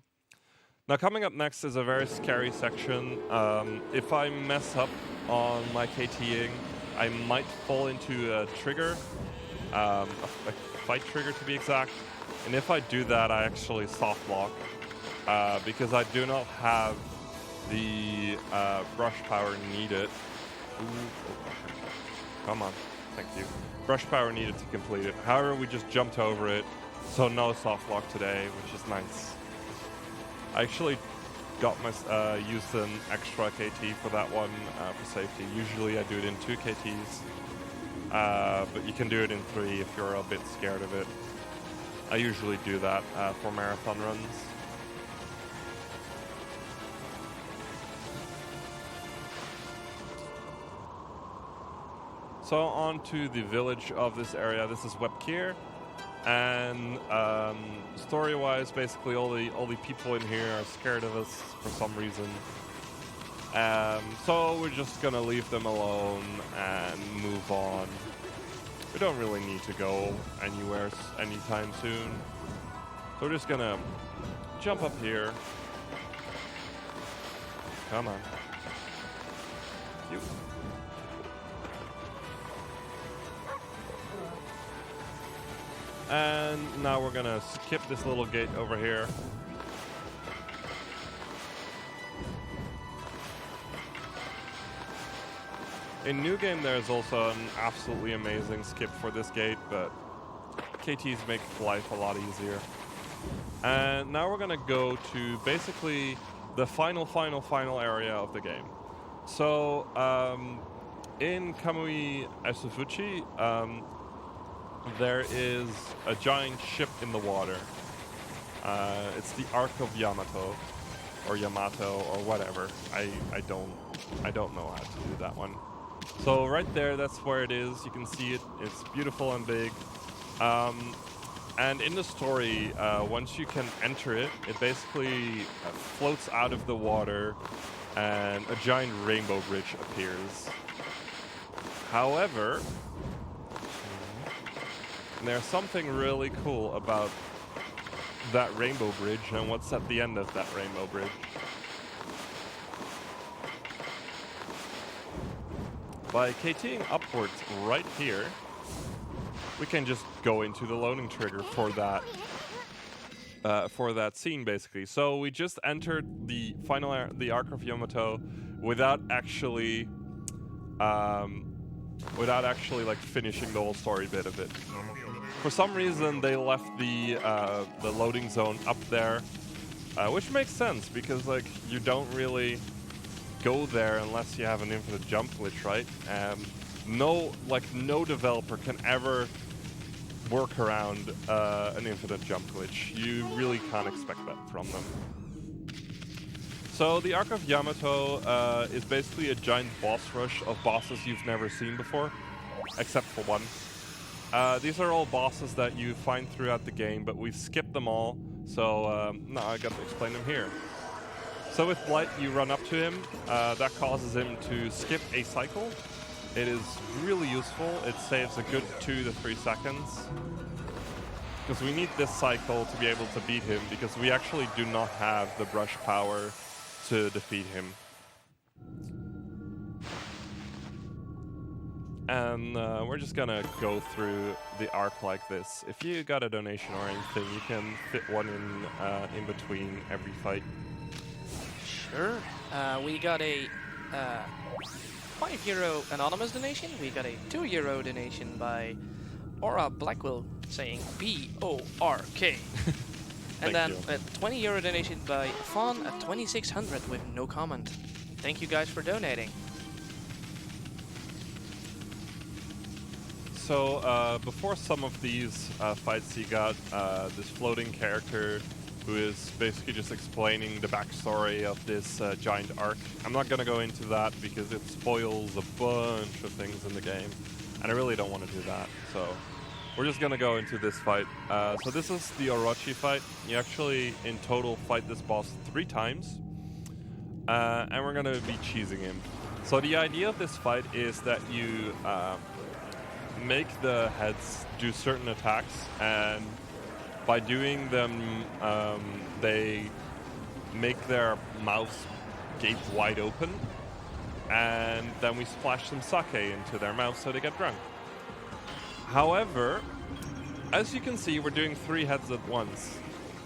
Now coming up next is a very scary section. If I mess up on my KTing, I might fall into a trigger, a fight trigger to be exact. And if I do that, I actually soft lock. Because I do not have the brush power needed. Ooh. Come on, thank you. Brush power needed to complete it. However, we just jumped over it, so no soft lock today, which is nice. I actually got my used an extra KT for that one for safety. Usually I do it in 2 KTs, but you can do it in 3 if you're a bit scared of it. I usually do that for marathon runs. So on to the village of this area. This is Webkir, and story-wise, basically all the people in here are scared of us for some reason. So we're just gonna leave them alone and move on. We don't really need to go anywhere anytime soon. So we're just gonna jump up here. Come on. You. And now we're gonna skip this little gate over here. In New Game there's also an absolutely amazing skip for this gate, but KTs make life a lot easier. And now we're gonna go to basically the final area of the game. So in Kamui Asufuchi, there is a giant ship in the water. It's the Ark of Yamato, or Yamato, or whatever. I don't know how to do that one. So right there, that's where it is. You can see it. It's beautiful and big. And in the story, once you can enter it, it basically floats out of the water, and a giant rainbow bridge appears. However, there's something really cool about that rainbow bridge and what's at the end of that rainbow bridge. By KTing upwards right here, we can just go into the loading trigger for that scene, basically. So we just entered the the Ark of Yamato without actually like finishing the whole story bit of it. For some reason, they left the loading zone up there, which makes sense because like you don't really go there unless you have an infinite jump glitch, right? No developer can ever work around an infinite jump glitch. You really can't expect that from them. So the Ark of Yamato is basically a giant boss rush of bosses you've never seen before, except for one. These are all bosses that you find throughout the game, but we've skipped them all, so now I got to explain them here. So with Blight, you run up to him. That causes him to skip a cycle. It is really useful. It saves a good 2 to 3 seconds. Because we need this cycle to be able to beat him, because we actually do not have the brush power to defeat him. And we're just gonna go through the arc like this. If you got a donation or anything, you can fit one in between every fight. Sure. We got a €5 anonymous donation. We got a €2 donation by Aura Blackwell saying BORK. And then you. a €20 donation by Fawn at 2600 with no comment. Thank you guys for donating. So before some of these fights, you got this floating character who is basically just explaining the backstory of this giant arc. I'm not going to go into that because it spoils a bunch of things in the game, and I really don't want to do that. So we're just going to go into this fight. So this is the Orochi fight. You actually, in total, fight this boss 3 times, and we're going to be cheesing him. So the idea of this fight is that you make the heads do certain attacks, and by doing them, they make their mouths gape wide open, and then we splash some sake into their mouths so they get drunk. However, as you can see, we're doing 3 heads at once.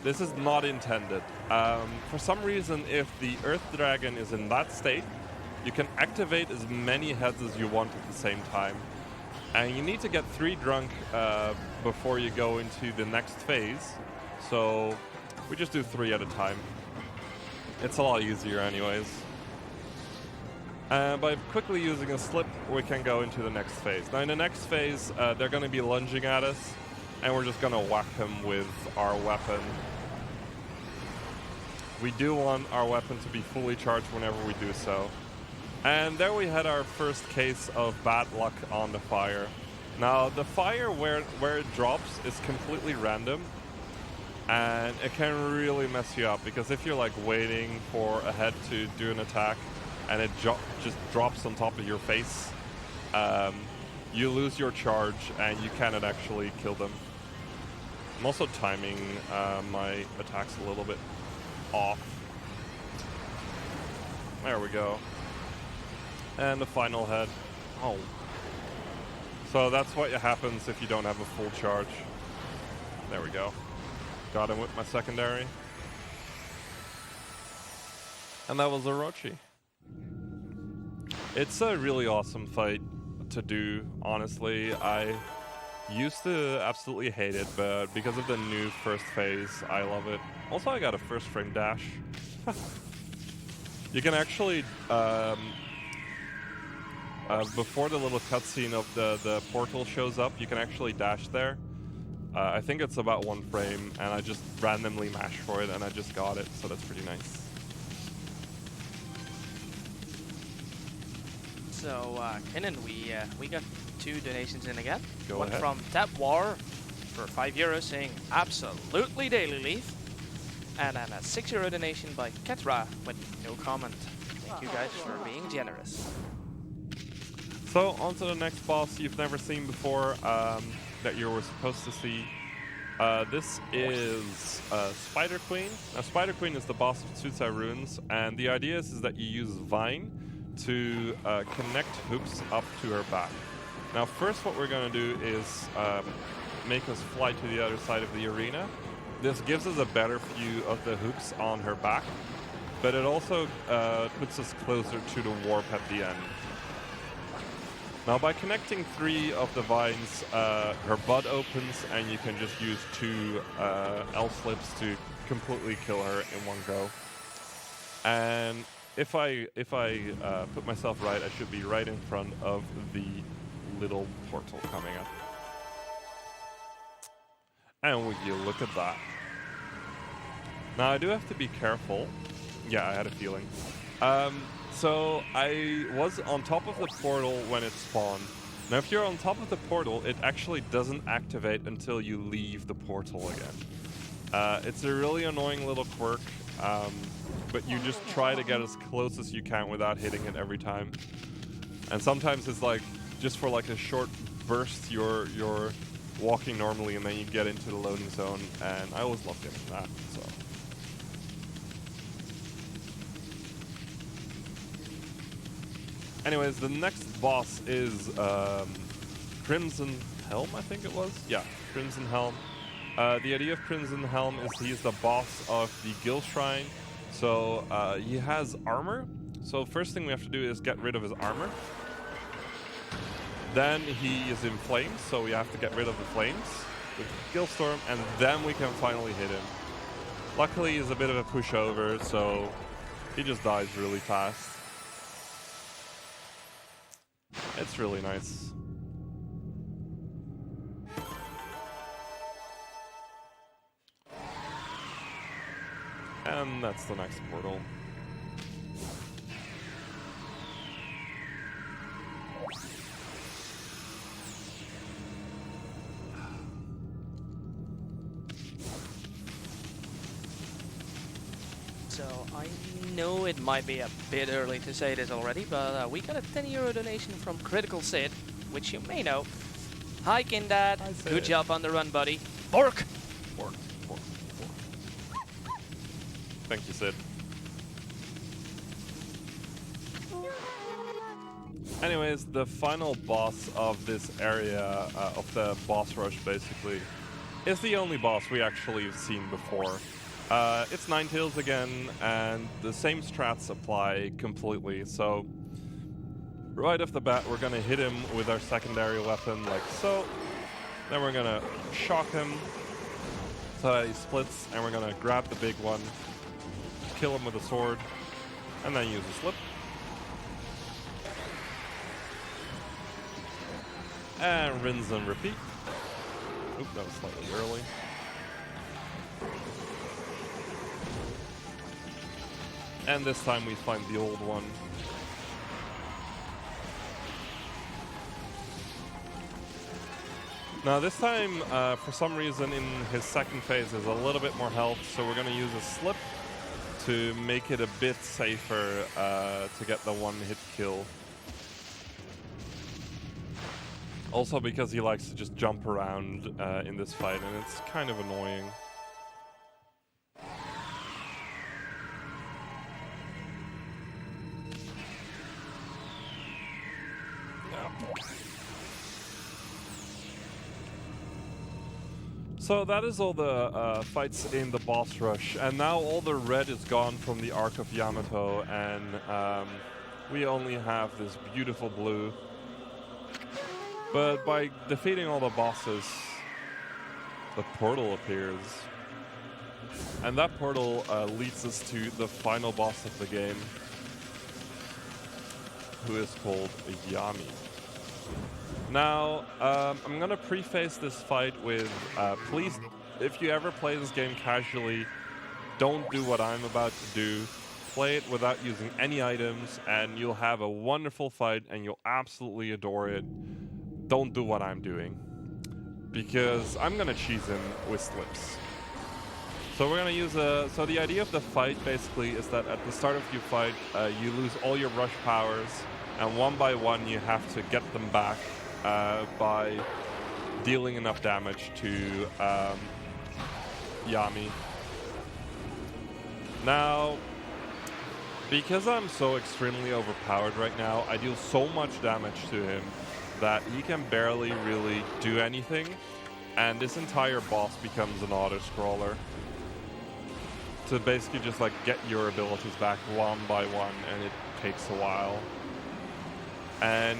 This is not intended. For some reason, if the Earth Dragon is in that state, you can activate as many heads as you want at the same time. And you need to get 3 drunk before you go into the next phase. So we just do 3 at a time. It's a lot easier anyways. By quickly using a slip, we can go into the next phase. Now in the next phase, they're going to be lunging at us, and we're just going to whack them with our weapon. We do want our weapon to be fully charged whenever we do so. And there we had our first case of bad luck on the fire. Now the fire where it drops is completely random, and it can really mess you up, because if you're like waiting for a head to do an attack and it just drops on top of your face, you lose your charge and you cannot actually kill them. I'm also timing my attacks a little bit off. There we go. And the final head. Oh. So that's what happens if you don't have a full charge. There we go. Got him with my secondary. And that was Orochi. It's a really awesome fight to do, honestly. I used to absolutely hate it, but because of the new first phase, I love it. Also, I got a first frame dash. You can actually... before the little cutscene of the portal shows up, you can actually dash there. I think it's about 1 frame, and I just randomly mashed for it, and I just got it, so that's pretty nice. So, Kenan, we got 2 donations in again. Go One ahead. from Tap War for €5 saying absolutely daily leaf. And then a €6 donation by Ketra with no comment. Thank you guys for being generous. So, on to the next boss you've never seen before, that you were supposed to see. This is Spider Queen. Now, Spider Queen is the boss of Tsutai Ruins, and the idea is that you use Vine to connect hooks up to her back. Now, first what we're going to do is make us fly to the other side of the arena. This gives us a better view of the hooks on her back, but it also puts us closer to the warp at the end. Now, by connecting 3 of the vines, her butt opens, and you can just use 2 L-slips to completely kill her in one go. And if I put myself right, I should be right in front of the little portal coming up. And would you look at that. Now, I do have to be careful. Yeah, I had a feeling. So I was on top of the portal when it spawned. Now if you're on top of the portal, it actually doesn't activate until you leave the portal again. It's a really annoying little quirk, but you just try to get as close as you can without hitting it every time. And sometimes it's like, just for like a short burst, you're walking normally and then you get into the loading zone, and I always love getting that, so. Anyways, the next boss is Crimson Helm, I think it was? Yeah, Crimson Helm. The idea of Crimson Helm is he's the boss of the Guild Shrine. So he has armor. So first thing we have to do is get rid of his armor. Then he is in flames, so we have to get rid of the flames with Guildstorm, and then we can finally hit him. Luckily, he's a bit of a pushover, so he just dies really fast. It's really nice. And that's the next portal. So I know it might be a bit early to say this already, but we got a €10 donation from Critical Sid, which you may know. Hi Kindad, good job on the run, buddy. Bork! Bork. Thank you, Sid. Anyways, the final boss of this area, of the boss rush basically, is the only boss we actually have seen before. It's Ninetales again, and the same strats apply completely, so right off the bat we're gonna hit him with our secondary weapon like so. Then we're gonna shock him so that he splits, and we're gonna grab the big one, kill him with a sword, and then use a slip. And rinse and repeat. Oop, that was slightly early. And this time we find the old one. Now this time, for some reason in his second phase there's a little bit more health, so we're gonna use a slip to make it a bit safer to get the one-hit kill. Also because he likes to just jump around in this fight, and it's kind of annoying. So that is all the fights in the boss rush, and now all the red is gone from the Arc of Yamato, and we only have this beautiful blue. But by defeating all the bosses, the portal appears. And that portal leads us to the final boss of the game, who is called Yami. Now, I'm gonna preface this fight with, please, if you ever play this game casually, don't do what I'm about to do. Play it without using any items, and you'll have a wonderful fight, and you'll absolutely adore it. Don't do what I'm doing, because I'm gonna cheese him with slips. So we're gonna use so the idea of the fight basically is that at the start of your fight, you lose all your rush powers, and one by one you have to get them back by dealing enough damage to Yami. Now, because I'm so extremely overpowered right now, I deal so much damage to him that he can barely really do anything, and this entire boss becomes an auto-scroller to basically just like get your abilities back one by one, and it takes a while. And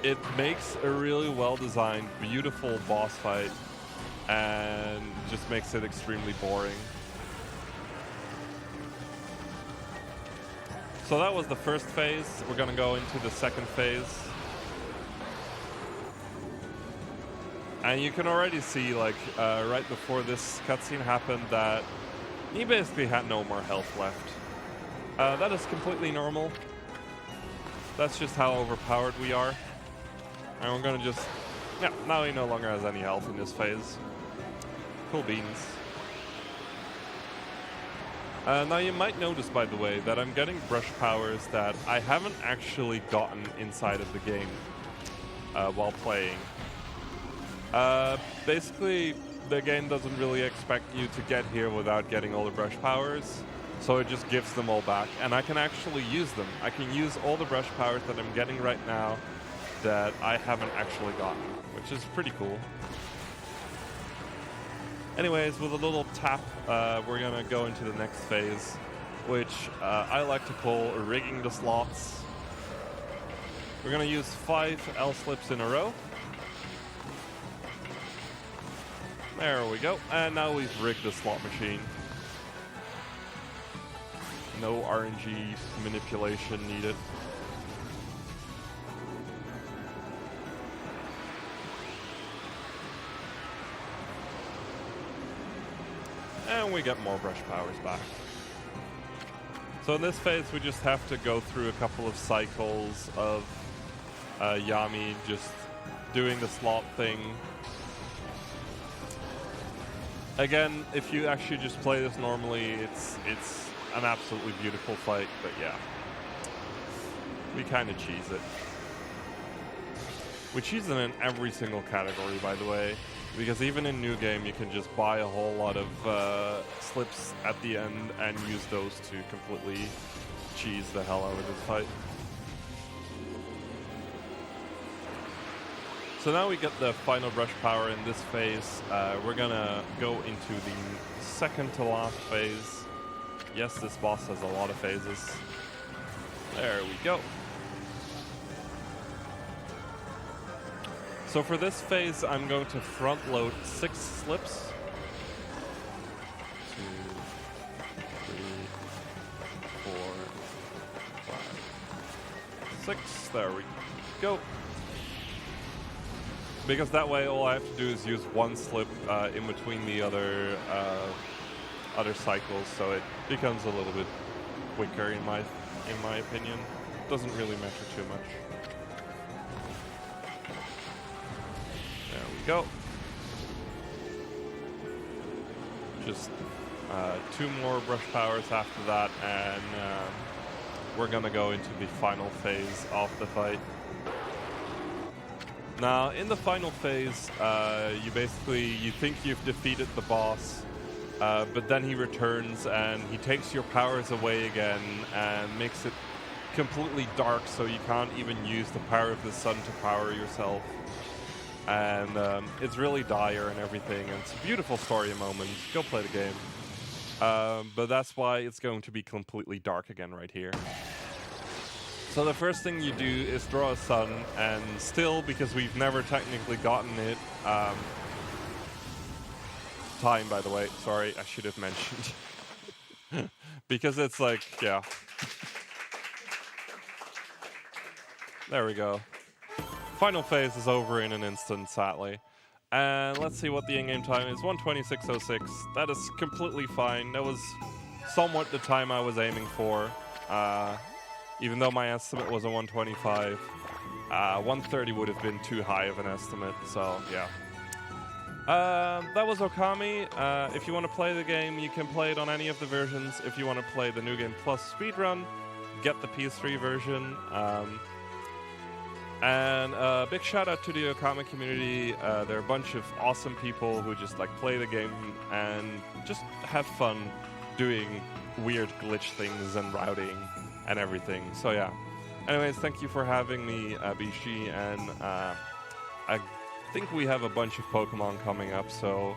it makes a really well-designed, beautiful boss fight, and just makes it extremely boring. So that was the first phase. We're gonna go into the second phase. And you can already see, like, right before this cutscene happened, that he basically had no more health left. That is completely normal. That's just how overpowered we are. And we're gonna just... yeah, now he no longer has any health in this phase. Cool beans. Now you might notice, by the way, that I'm getting brush powers that I haven't actually gotten inside of the game while playing. Basically, the game doesn't really expect you to get here without getting all the brush powers. So it just gives them all back, and I can actually use them. I can use all the brush powers that I'm getting right now that I haven't actually gotten, which is pretty cool. Anyways, with a little tap, we're gonna go into the next phase, which I like to call rigging the slots. We're gonna use 5 L-slips in a row. There we go, and now we've rigged the slot machine. No RNG manipulation needed. And we get more brush powers back. So in this phase, we just have to go through a couple of cycles of Yami just doing the slot thing. Again, if you actually just play this normally, it's an absolutely beautiful fight, but yeah. We kind of cheese it. We cheese it in every single category, by the way, because even in New Game, you can just buy a whole lot of slips at the end and use those to completely cheese the hell out of this fight. So now we get the final brush power in this phase. We're gonna go into the second to last phase. Yes, this boss has a lot of phases. There we go. So for this phase, I'm going to front load 6 slips. 2, 3, 4, 5, 6. There we go. Because that way, all I have to do is use 1 slip in between the other cycles, so it becomes a little bit quicker in my opinion. Doesn't really matter too much. There we go. Just 2 more brush powers after that, and we're gonna go into the final phase of the fight. Now, in the final phase, you think you've defeated the boss, but then he returns and he takes your powers away again and makes it completely dark, so you can't even use the power of the sun to power yourself. And it's really dire and everything, and it's a beautiful story moment. Go play the game. But that's why it's going to be completely dark again right here. So the first thing you do is draw a sun, and still, because we've never technically gotten it, time, by the way, sorry, I should have mentioned. Because it's like, yeah. There we go. Final phase is over in an instant, sadly. And let's see what the in-game time is, 1:26:06. That is completely fine. That was somewhat the time I was aiming for. Even though my estimate was a 1:25, 1:30 would have been too high of an estimate, so yeah. That was Ōkami. If you want to play the game, you can play it on any of the versions. If you want to play the New Game Plus speedrun, get the PS3 version. And big shout out to the Ōkami community. They're a bunch of awesome people who just like play the game and just have fun doing weird glitch things and routing and everything. So yeah. Anyways, thank you for having me, BSG, and I think we have a bunch of Pokemon coming up, so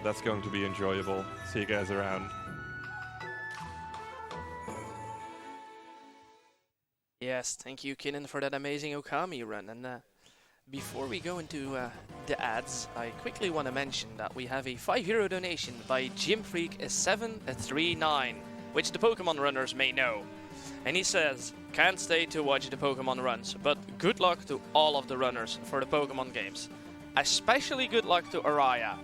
that's going to be enjoyable. See you guys around. Yes, thank you, Kinnan, for that amazing Ōkami run. And before we go into the ads, I quickly want to mention that we have a €5 donation by JimFreak739, which the Pokemon runners may know. And he says, can't stay to watch the Pokemon runs, but good luck to all of the runners for the Pokemon games. Especially good luck to Araya,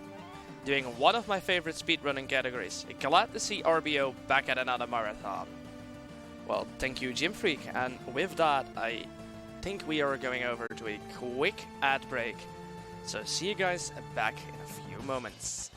doing one of my favorite speedrunning categories. Glad to see RBO back at another marathon. Well, thank you, Jim Freak, and with that, I think we are going over to a quick ad break. So see you guys back in a few moments.